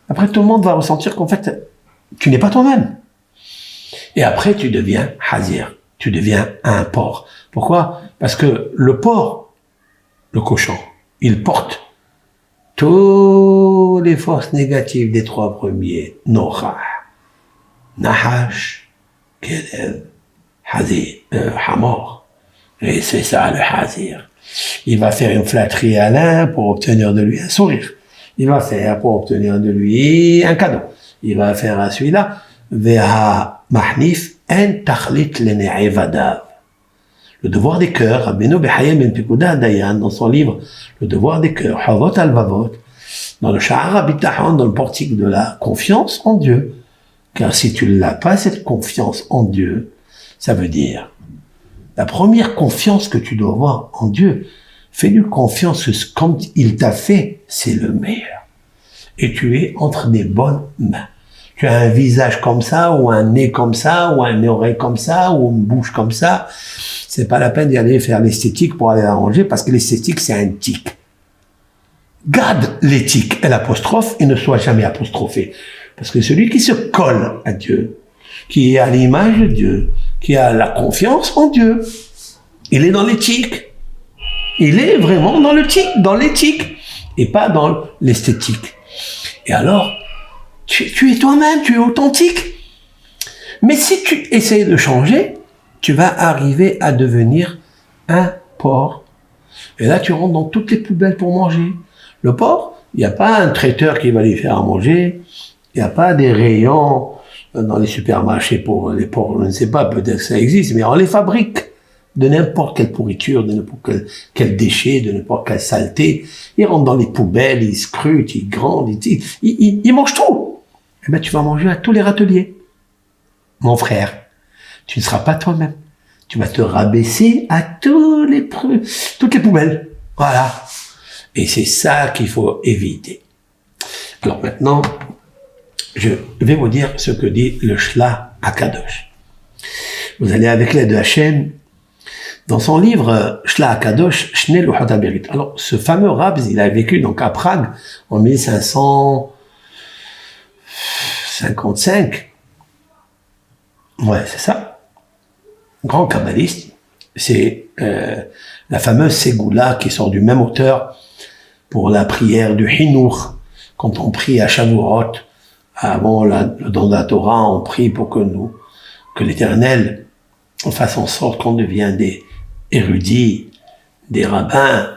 Après, tout le monde va ressentir qu'en fait, tu n'es pas toi-même. Et après, tu deviens hazir. Tu deviens un porc. Pourquoi? Parce que le porc, le cochon, il porte toutes les forces négatives des trois premiers. Nocha, Nahash, Keleb, Hazir, Hamor. Et c'est ça le hazir. Il va faire une flatterie à l'un pour obtenir de lui un sourire. Il va faire pour obtenir de lui un cadeau. Il va faire à celui-là. Veha mahnif en takhlit l'en'evadav. Le devoir des cœurs, Rabbeinu Behaye ben Pekuda Dayan, dans son livre Le devoir des cœurs, Havot al-Vavot, dans le Sha'ar HaBitachon, dans le portique de la confiance en Dieu. Car si tu n'as pas cette confiance en Dieu, ça veut dire la première confiance que tu dois avoir en Dieu, fais-lui confiance que comme il t'a fait, c'est le meilleur. Et tu es entre des bonnes mains. Tu as un visage comme ça, ou un nez comme ça, ou une oreille comme ça, ou une bouche comme ça. C'est pas la peine d'y aller faire l'esthétique pour aller arranger, parce que l'esthétique, c'est un tic. Garde l'éthique et l'apostrophe et ne sois jamais apostrophé. Parce que celui qui se colle à Dieu, qui est à l'image de Dieu, qui a la confiance en Dieu, il est dans l'éthique. Il est vraiment dans l'éthique et pas dans l'esthétique. Et alors, tu es toi-même, tu es authentique. Mais si tu essayes de changer, tu vas arriver à devenir un porc. Et là, tu rentres dans toutes les poubelles pour manger. Le porc, il n'y a pas un traiteur qui va lui faire à manger. Il n'y a pas des rayons dans les supermarchés pour les porcs. Je ne sais pas, peut-être que ça existe, mais on les fabrique de n'importe quelle pourriture, de n'importe quel déchet, de n'importe quelle saleté. Ils rentrent dans les poubelles, ils scrutent, ils grandent, ils mangent tout. Eh ben, tu vas manger à tous les râteliers. Mon frère, tu ne seras pas toi-même. Tu vas te rabaisser à toutes les poubelles. Voilà. Et c'est ça qu'il faut éviter. Alors maintenant, je vais vous dire ce que dit le Shla Akadosh. Vous allez avec l'aide de Hachem dans son livre Shla Akadosh, Shnei Luchot HaBerit. Alors, ce fameux Rab, il a vécu donc à Prague en 1555. Ouais, c'est ça. Grand kabbaliste. C'est la fameuse Ségoula qui sort du même auteur pour la prière du Hinour. Quand on prie à Shavuot, avant le don de la Torah, on prie pour que l'Éternel fasse en sorte qu'on devienne des érudits, des rabbins,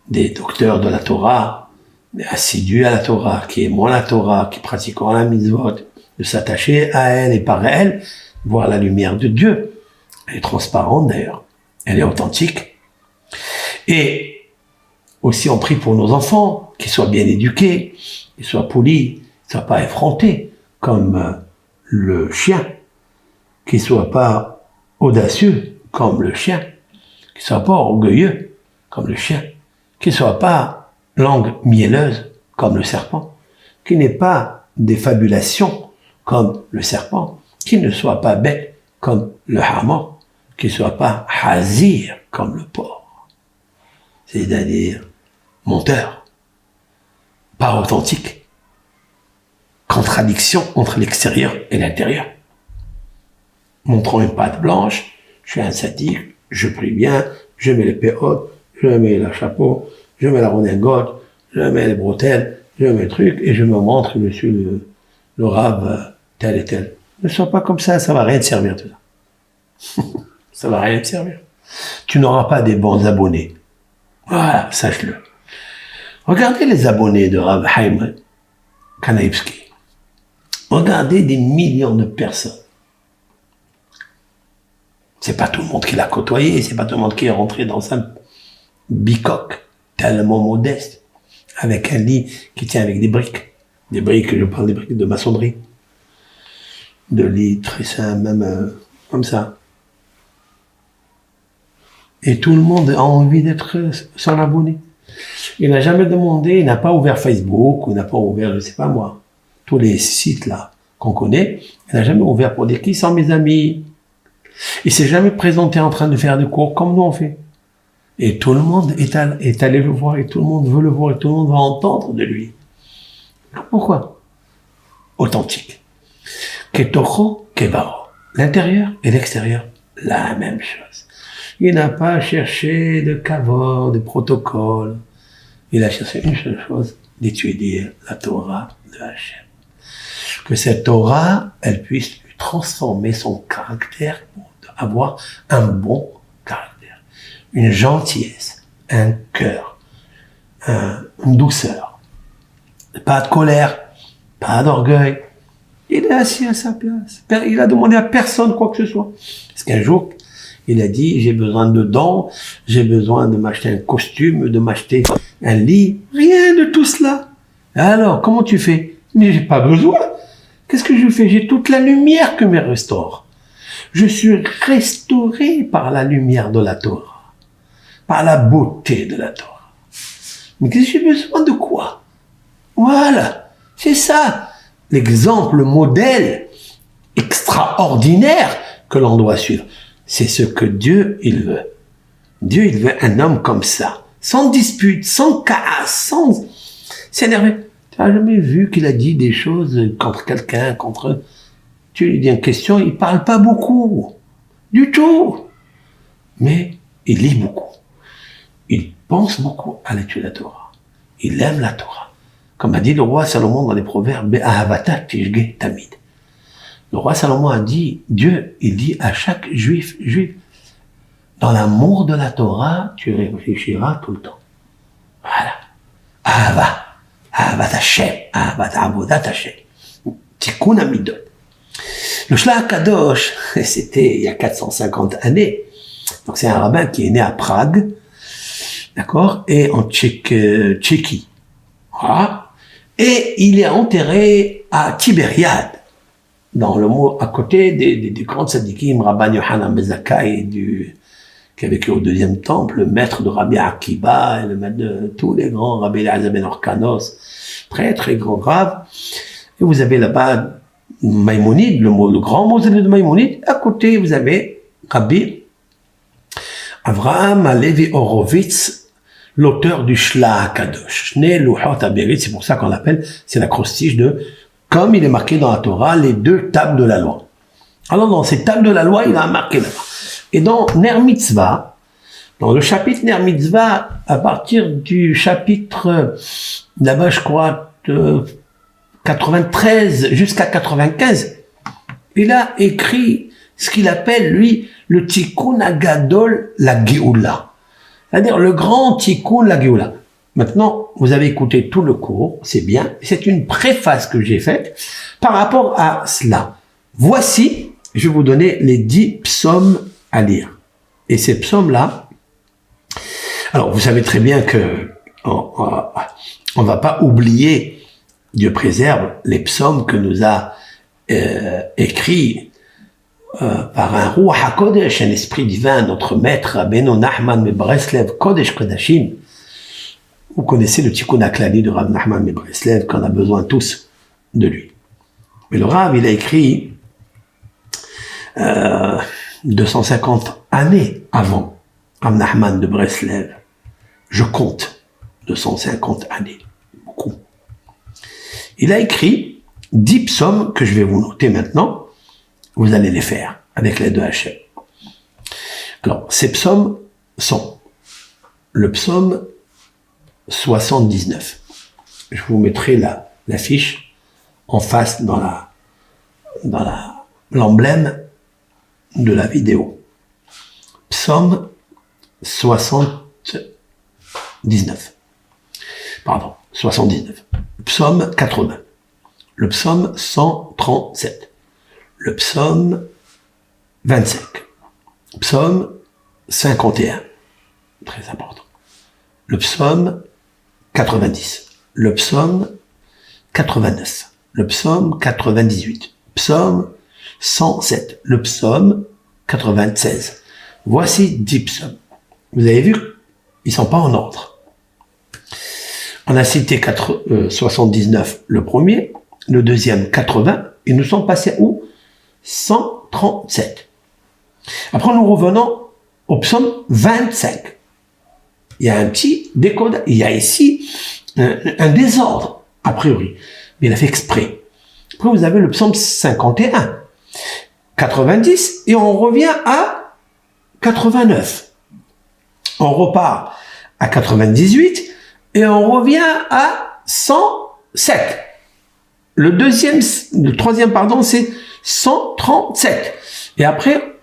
des docteurs de la Torah, des assidus à la Torah, qui aiment la Torah, qui pratiqueront la mitzvot, de s'attacher à elle et par elle, voir la lumière de Dieu. Elle est transparente d'ailleurs, elle est authentique. Et aussi on prie pour nos enfants, qu'ils soient bien éduqués, qu'ils soient polis, qu'ils ne soient pas effrontés, comme le chien, qu'ils ne soient pas audacieux, comme le chien, qu'ils ne soient pas orgueilleux, comme le chien, qu'ils ne soient pas langue mielleuse, comme le serpent, qu'ils n'aient pas des fabulations, comme le serpent, qu'ils ne soient pas bêtes, comme le hamor, qu'ils ne soient pas hazir, comme le porc, c'est-à-dire menteur, pas authentique, contradiction entre l'extérieur et l'intérieur. Montrant une patte blanche, je suis un sadique, je prie bien, je mets les péotes, je mets le chapeau, je mets la redingote, je mets les bretelles, je mets le truc, et je me montre que je suis le rave tel et tel. Ne sois pas comme ça va rien te servir tout ça. Ça va rien te servir. Tu n'auras pas des bons abonnés. Voilà, sache-le. Regardez les abonnés de Rav Haim Kanaïbski. Regardez des millions de personnes. C'est pas tout le monde qui l'a côtoyé, c'est pas tout le monde qui est rentré dans un bicoque tellement modeste, avec un lit qui tient avec des briques. Des briques, je parle des briques de maçonnerie. De lits très simples, même comme ça. Et tout le monde a envie d'être son abonné. Il n'a jamais demandé, il n'a pas ouvert Facebook, ou n'a pas ouvert, je sais pas moi, tous les sites là qu'on connaît. Il n'a jamais ouvert pour dire qui sont mes amis. Il s'est jamais présenté en train de faire des cours comme nous on fait. Et tout le monde est allé le voir, et tout le monde veut le voir, et tout le monde va entendre de lui. Pourquoi? Authentique. Ketoro, kebaro. L'intérieur et l'extérieur, la même chose. Il n'a pas cherché de kavod, de protocole. Il a cherché une seule chose, d'étudier la Torah de Hachem. Que cette Torah, elle puisse lui transformer son caractère pour avoir un bon caractère, une gentillesse, un cœur, une douceur, pas de colère, pas d'orgueil. Il est assis à sa place. Il a demandé à personne quoi que ce soit. Parce qu'un jour, il a dit, j'ai besoin de dons, j'ai besoin de m'acheter un costume, de m'acheter un lit. Rien de tout cela. Alors, comment tu fais? Mais j'ai pas besoin. Qu'est-ce que je fais? J'ai toute la lumière que me restaure. Je suis restauré par la lumière de la Torah, par la beauté de la Torah. Mais qu'est-ce que j'ai besoin de quoi? Voilà, c'est ça. L'exemple modèle extraordinaire que l'on doit suivre. C'est ce que Dieu, il veut. Dieu, il veut un homme comme ça, sans dispute, sans casse, sans s'énerver. Tu n'as jamais vu qu'il a dit des choses contre quelqu'un, contre... Tu lui dis une question, il parle pas beaucoup. Du tout. Mais il lit beaucoup. Il pense beaucoup à l'étude de la Torah. Il aime la Torah. Comme a dit le roi Salomon dans les proverbes, le roi Salomon a dit, Dieu, il dit à chaque juif, dans l'amour de la Torah, tu réfléchiras tout le temps. Voilà. Ahavat Hashem, Ahavat Avodat Hashem. Tikkun Amidot. Le Shlach Kadosh, c'était il y a 450 années. Donc c'est un rabbin qui est né à Prague, d'accord, et en Tchéquie. Voilà. Et il est enterré à Tibériade, dans le mot à côté des grands tzadikim, Rabban Yohanan ben Zakkai, qui a vécu au deuxième temple, le maître de Rabbi Akiba, et le maître de tous les grands, Rabbi Elazar ben Orkanos, très très grand grave. Et vous avez là-bas Maïmonide, le grand mausolée de Maïmonide. À côté, vous avez Rabbi Avraham Alevi Horowitz, l'auteur du Shlach Kadosh. Shnei Luchot Aberit, c'est pour ça qu'on l'appelle, c'est l'acrostiche de, comme il est marqué dans la Torah, les deux tables de la loi. Alors dans ces tables de la loi, il a marqué là-bas. Et dans Ner Mitzvah, dans le chapitre Ner Mitzvah, à partir du chapitre, là-bas je crois, 93 jusqu'à 95, il a écrit ce qu'il appelle, lui, le Tikkun Agadol, la Géoula. C'est-à-dire le grand Tikkun, la Géoula. Maintenant, vous avez écouté tout le cours, c'est bien. C'est une préface que j'ai faite par rapport à cela. Voici, je vais vous donner les 10 psaumes à lire. Et ces psaumes-là, alors vous savez très bien que on va pas oublier, Dieu préserve, les psaumes que nous a écrits par un Ruach HaKodesh, un esprit divin, notre maître, Rabbeinu Nachman Mebreslev, Kodesh Kodashim. Vous connaissez le Tikkun HaKlali de Rabbi Nachman Mebreslev, qu'on a besoin tous de lui. Mais le Rav, il a écrit 250 années avant Rabbi Nachman de Breslev. Je compte 250 années, beaucoup. Il a écrit 10 psaumes que je vais vous noter maintenant. Vous allez les faire avec l'aide de Hachem. Alors, ces psaumes sont le psaume 79. Je vous mettrai la fiche en face dans l'emblème de la vidéo. Psaume 79. Pardon, 79. Psaume 80. Le psaume 137. Le psaume 25. Psaume 51. Très important. Le psaume 90. le psaume 89, le psaume 98, psaume 107, le psaume 96. Voici 10 psaumes. Vous avez vu, ils ne sont pas en ordre. On a cité 79 le premier, le deuxième 80, et nous sommes passés où? 137. Après, nous revenons au psaume 25. Il y a un petit décodage, il y a ici un désordre, a priori, mais il a fait exprès. Après, vous avez le psaume 51, 90, et on revient à 89. On repart à 98, et on revient à 107. Le troisième, c'est 137. Et après,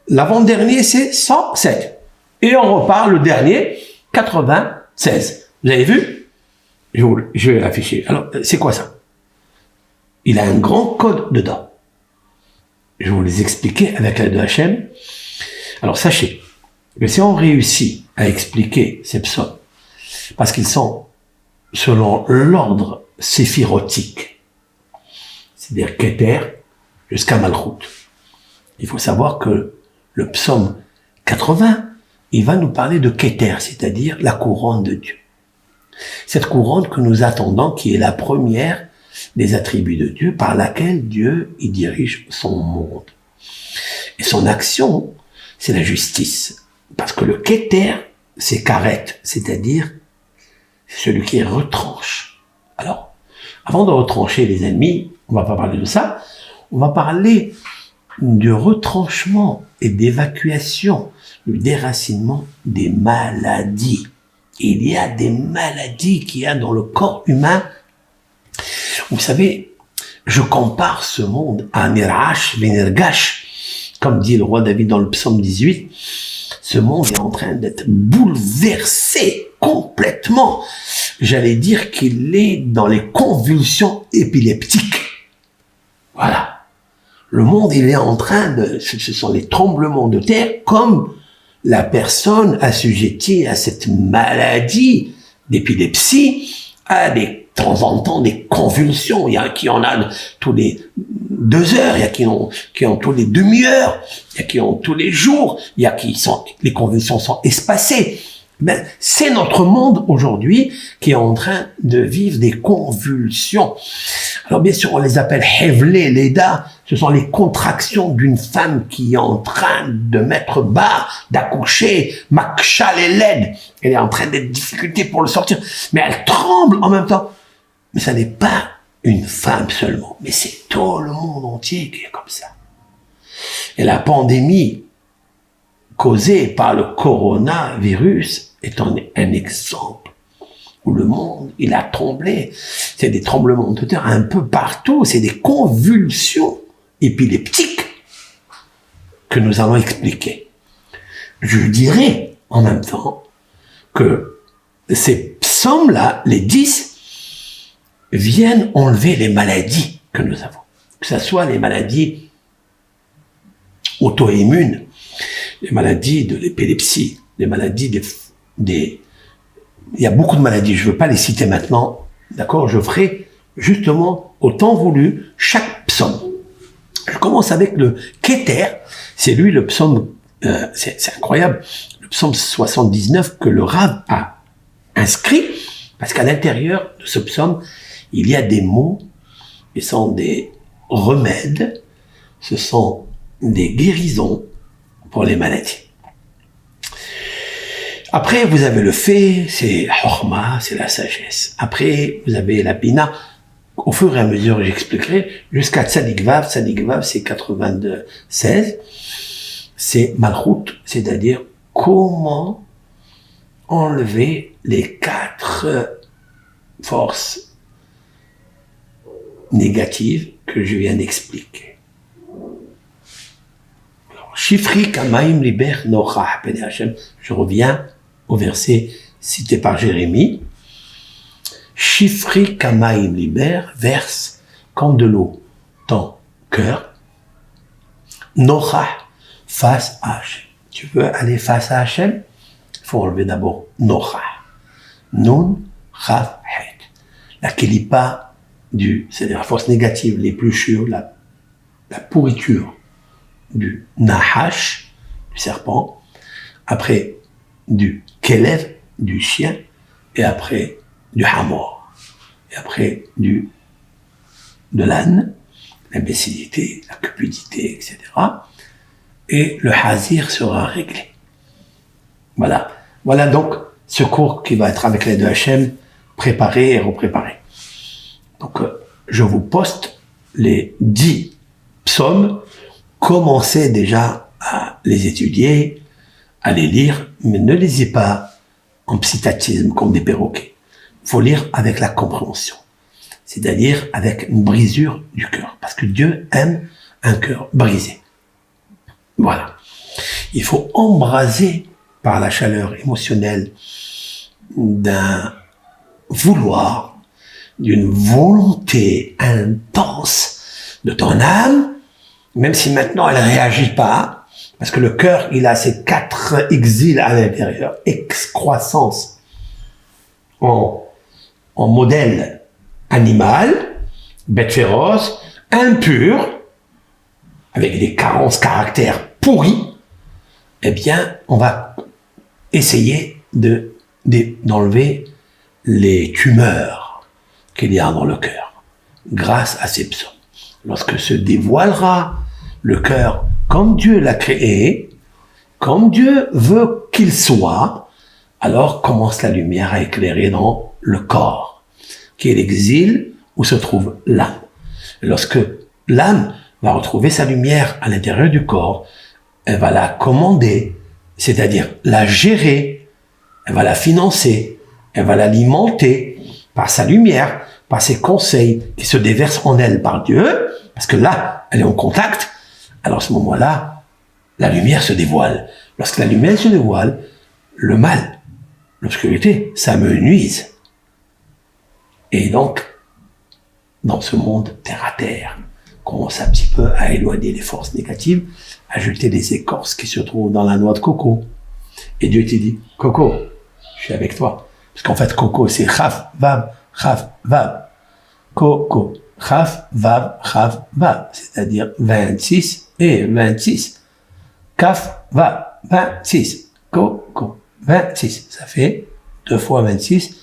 l'avant-dernier, c'est 107. Et on repart, le dernier, 96. Vous avez vu? Je vais l'afficher. Alors, c'est quoi ça? Il a un grand code dedans. Je vais vous les expliquer avec l'aide de Hachem. Alors, sachez que si on réussit à expliquer ces psaumes, parce qu'ils sont selon l'ordre séphirotique, c'est-à-dire Keter jusqu'à Malchut. Il faut savoir que le psaume 80, il va nous parler de Keter, c'est-à-dire la couronne de Dieu. Cette couronne que nous attendons, qui est la première des attributs de Dieu, par laquelle Dieu y dirige son monde. Et son action, c'est la justice. Parce que le Keter, c'est Karet, c'est-à-dire celui qui retranche. Alors, avant de retrancher les ennemis, on va pas parler de ça, on va parler du retranchement et d'évacuation, du déracinement des maladies. Il y a des maladies qu'il y a dans le corps humain. Vous savez, je compare ce monde à Nirash, Venergash, comme dit le roi David dans le psaume 18. Ce monde est en train d'être bouleversé complètement. J'allais dire qu'il est dans les convulsions épileptiques. Voilà. Le monde, il est en train de... Ce sont les tremblements de terre comme la personne assujettie à cette maladie d'épilepsie a de temps en temps des convulsions. Il y a qui en a tous les 2 heures, il y a qui ont tous les demi-heures, il y a qui ont tous les jours, il y a les convulsions sont espacées. Ben, c'est notre monde aujourd'hui qui est en train de vivre des convulsions. Alors bien sûr, on les appelle Hevlé, Leda. Ce sont les contractions d'une femme qui est en train de mettre bas, d'accoucher, Makshal et Led. Elle est en train d'être difficulté pour le sortir, mais elle tremble en même temps. Mais ça n'est pas une femme seulement, mais c'est tout le monde entier qui est comme ça. Et la pandémie causée par le coronavirus est un exemple où le monde, il a tremblé. C'est des tremblements de terre un peu partout, c'est des convulsions épileptiques que nous allons expliquer. Je dirais en même temps que ces psaumes-là, les 10, viennent enlever les maladies que nous avons. Que ce soit les maladies auto-immunes, les maladies de l'épilepsie, les maladies il y a beaucoup de maladies, je ne veux pas les citer maintenant, d'accord? Je ferai justement au temps voulu chaque psaume. Je commence avec le Keter, c'est lui le psaume, c'est incroyable, le psaume 79 que le Rav a inscrit, parce qu'à l'intérieur de ce psaume, il y a des mots, ce sont des remèdes, ce sont des guérisons pour les maladies. Après, vous avez le fait, c'est Horma, c'est la sagesse. Après, vous avez la Bina. Au fur et à mesure, j'expliquerai, jusqu'à Tzadik Vav. Tzadik Vav, c'est 96. C'est Malchut, c'est-à-dire comment enlever les 4 forces négatives que je viens d'expliquer. Shifri Kamaim Liber Nochah, je reviens au verset cité par Jérémie. Shifri Kamaim Liber verse comme de l'eau ton cœur. Nochah, face à Hachem. Tu veux aller face à Hachem? Il faut enlever d'abord Nochah. Nun, Chaf, Het. la kelipa, c'est-à-dire la force négative, l'épluchure, la pourriture du nahash, du serpent, après du kelev, du chien, et après du hamor, et après de l'âne, l'imbécilité, la cupidité, etc. Et le hazir sera réglé. Voilà. Voilà donc ce cours qui va être avec l'aide de Hachem, préparé et repréparé. Donc, je vous poste les 10 psaumes. Commencez déjà à les étudier, à les lire, mais ne lisez pas en psittatisme comme des perroquets. Il faut lire avec la compréhension, c'est-à-dire avec une brisure du cœur, parce que Dieu aime un cœur brisé. Voilà. Il faut embraser par la chaleur émotionnelle d'un vouloir, d'une volonté intense de ton âme, même si maintenant elle réagit pas, parce que le cœur, il a ces 4 exils à l'intérieur, excroissance en modèle animal, bête féroce, impur, avec des carences caractères pourris, eh bien, on va essayer d'enlever les tumeurs qu'il y a dans le cœur, grâce à ces psaumes. Lorsque se dévoilera le cœur comme Dieu l'a créé, comme Dieu veut qu'il soit, alors commence la lumière à éclairer dans le corps, qui est l'exil où se trouve l'âme. Lorsque l'âme va retrouver sa lumière à l'intérieur du corps, elle va la commander, c'est-à-dire la gérer, elle va la financer, elle va l'alimenter par sa lumière, par ses conseils qui se déversent en elle par Dieu, parce que là, elle est en contact. Alors à ce moment-là, la lumière se dévoile. Lorsque la lumière se dévoile, le mal, l'obscurité, ça me nuise. Et donc, dans ce monde terre à terre, commence un petit peu à éloigner les forces négatives, à jeter les écorces qui se trouvent dans la noix de coco. Et Dieu te dit, Coco, je suis avec toi. Parce qu'en fait, Coco, c'est Chaf, Vav, Coco, Chaf, Vav, c'est-à-dire 26 et 26. Kaf, Vav, 26. Coco, 26. Ça fait 2 fois 26.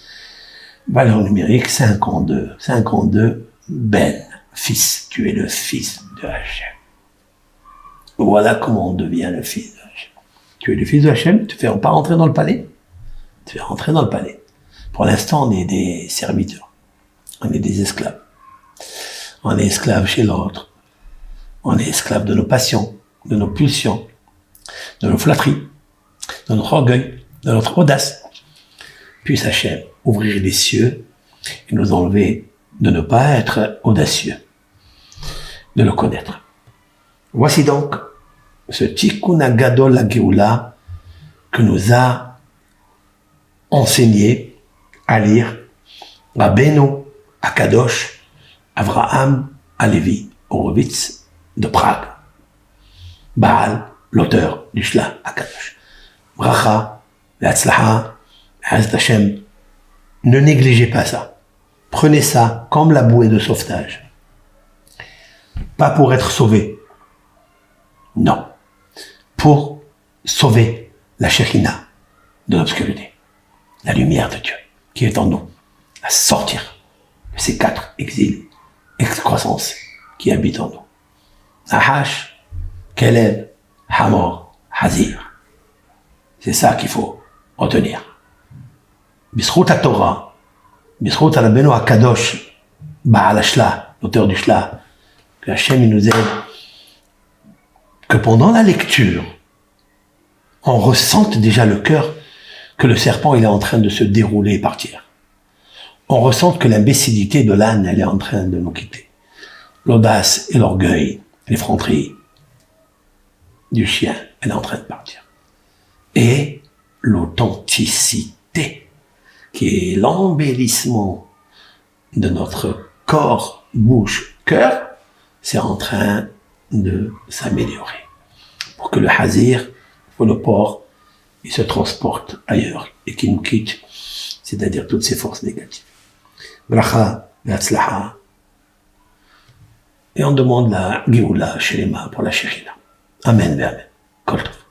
Valeur numérique 52. 52, Ben, fils. Tu es le fils de Hachem. Voilà comment on devient le fils de Hachem. Tu es le fils de Hachem, tu ne fais pas rentrer dans le palais. Tu fais rentrer dans le palais. Pour l'instant, on est des serviteurs. On est des esclaves. On est esclaves chez l'autre. On est esclaves de nos passions, de nos pulsions, de nos flatteries, de notre orgueil, de notre audace. Puisse Hachem ouvrir les cieux et nous enlever de ne pas être audacieux, de le connaître. Voici donc ce Tikkun Gadol la Géoula que nous a enseigné à lire Rabbeinu Akadosh Avraham Alevi Horowitz de Prague. Baal, l'auteur du Shla Akadosh. Bracha, Ve'atzlaha, Hazat Hashem. Ne négligez pas ça. Prenez ça comme la bouée de sauvetage. Pas pour être sauvé. Non. Pour sauver la Shekhina de l'obscurité. La lumière de Dieu qui est en nous. À sortir de ces 4 exils, excroissances qui habitent en nous. Nahash, Kelev, Hamor, Hazir. C'est ça qu'il faut retenir. Bisrout Torah, Bisrout Rabbeinu Akadosh, Baal Shla, l'auteur du Shla, que Hachem il nous aide, que pendant la lecture, on ressente déjà le cœur que le serpent il est en train de se dérouler et partir. On ressent que l'imbécilité de l'âne elle est en train de nous quitter. L'audace et l'orgueil, l'effronterie du chien, elle est en train de partir. Et l'authenticité, qui est l'embellissement de notre corps, bouche, cœur, c'est en train de s'améliorer. Pour que le hazir, pour le porc, il se transporte ailleurs et qu'il nous quitte, c'est-à-dire toutes ces forces négatives. bracha, l'atzlaha. Et on demande la Géoula, Shelema, pour la Shekhina. Amen, amen. Kol tov.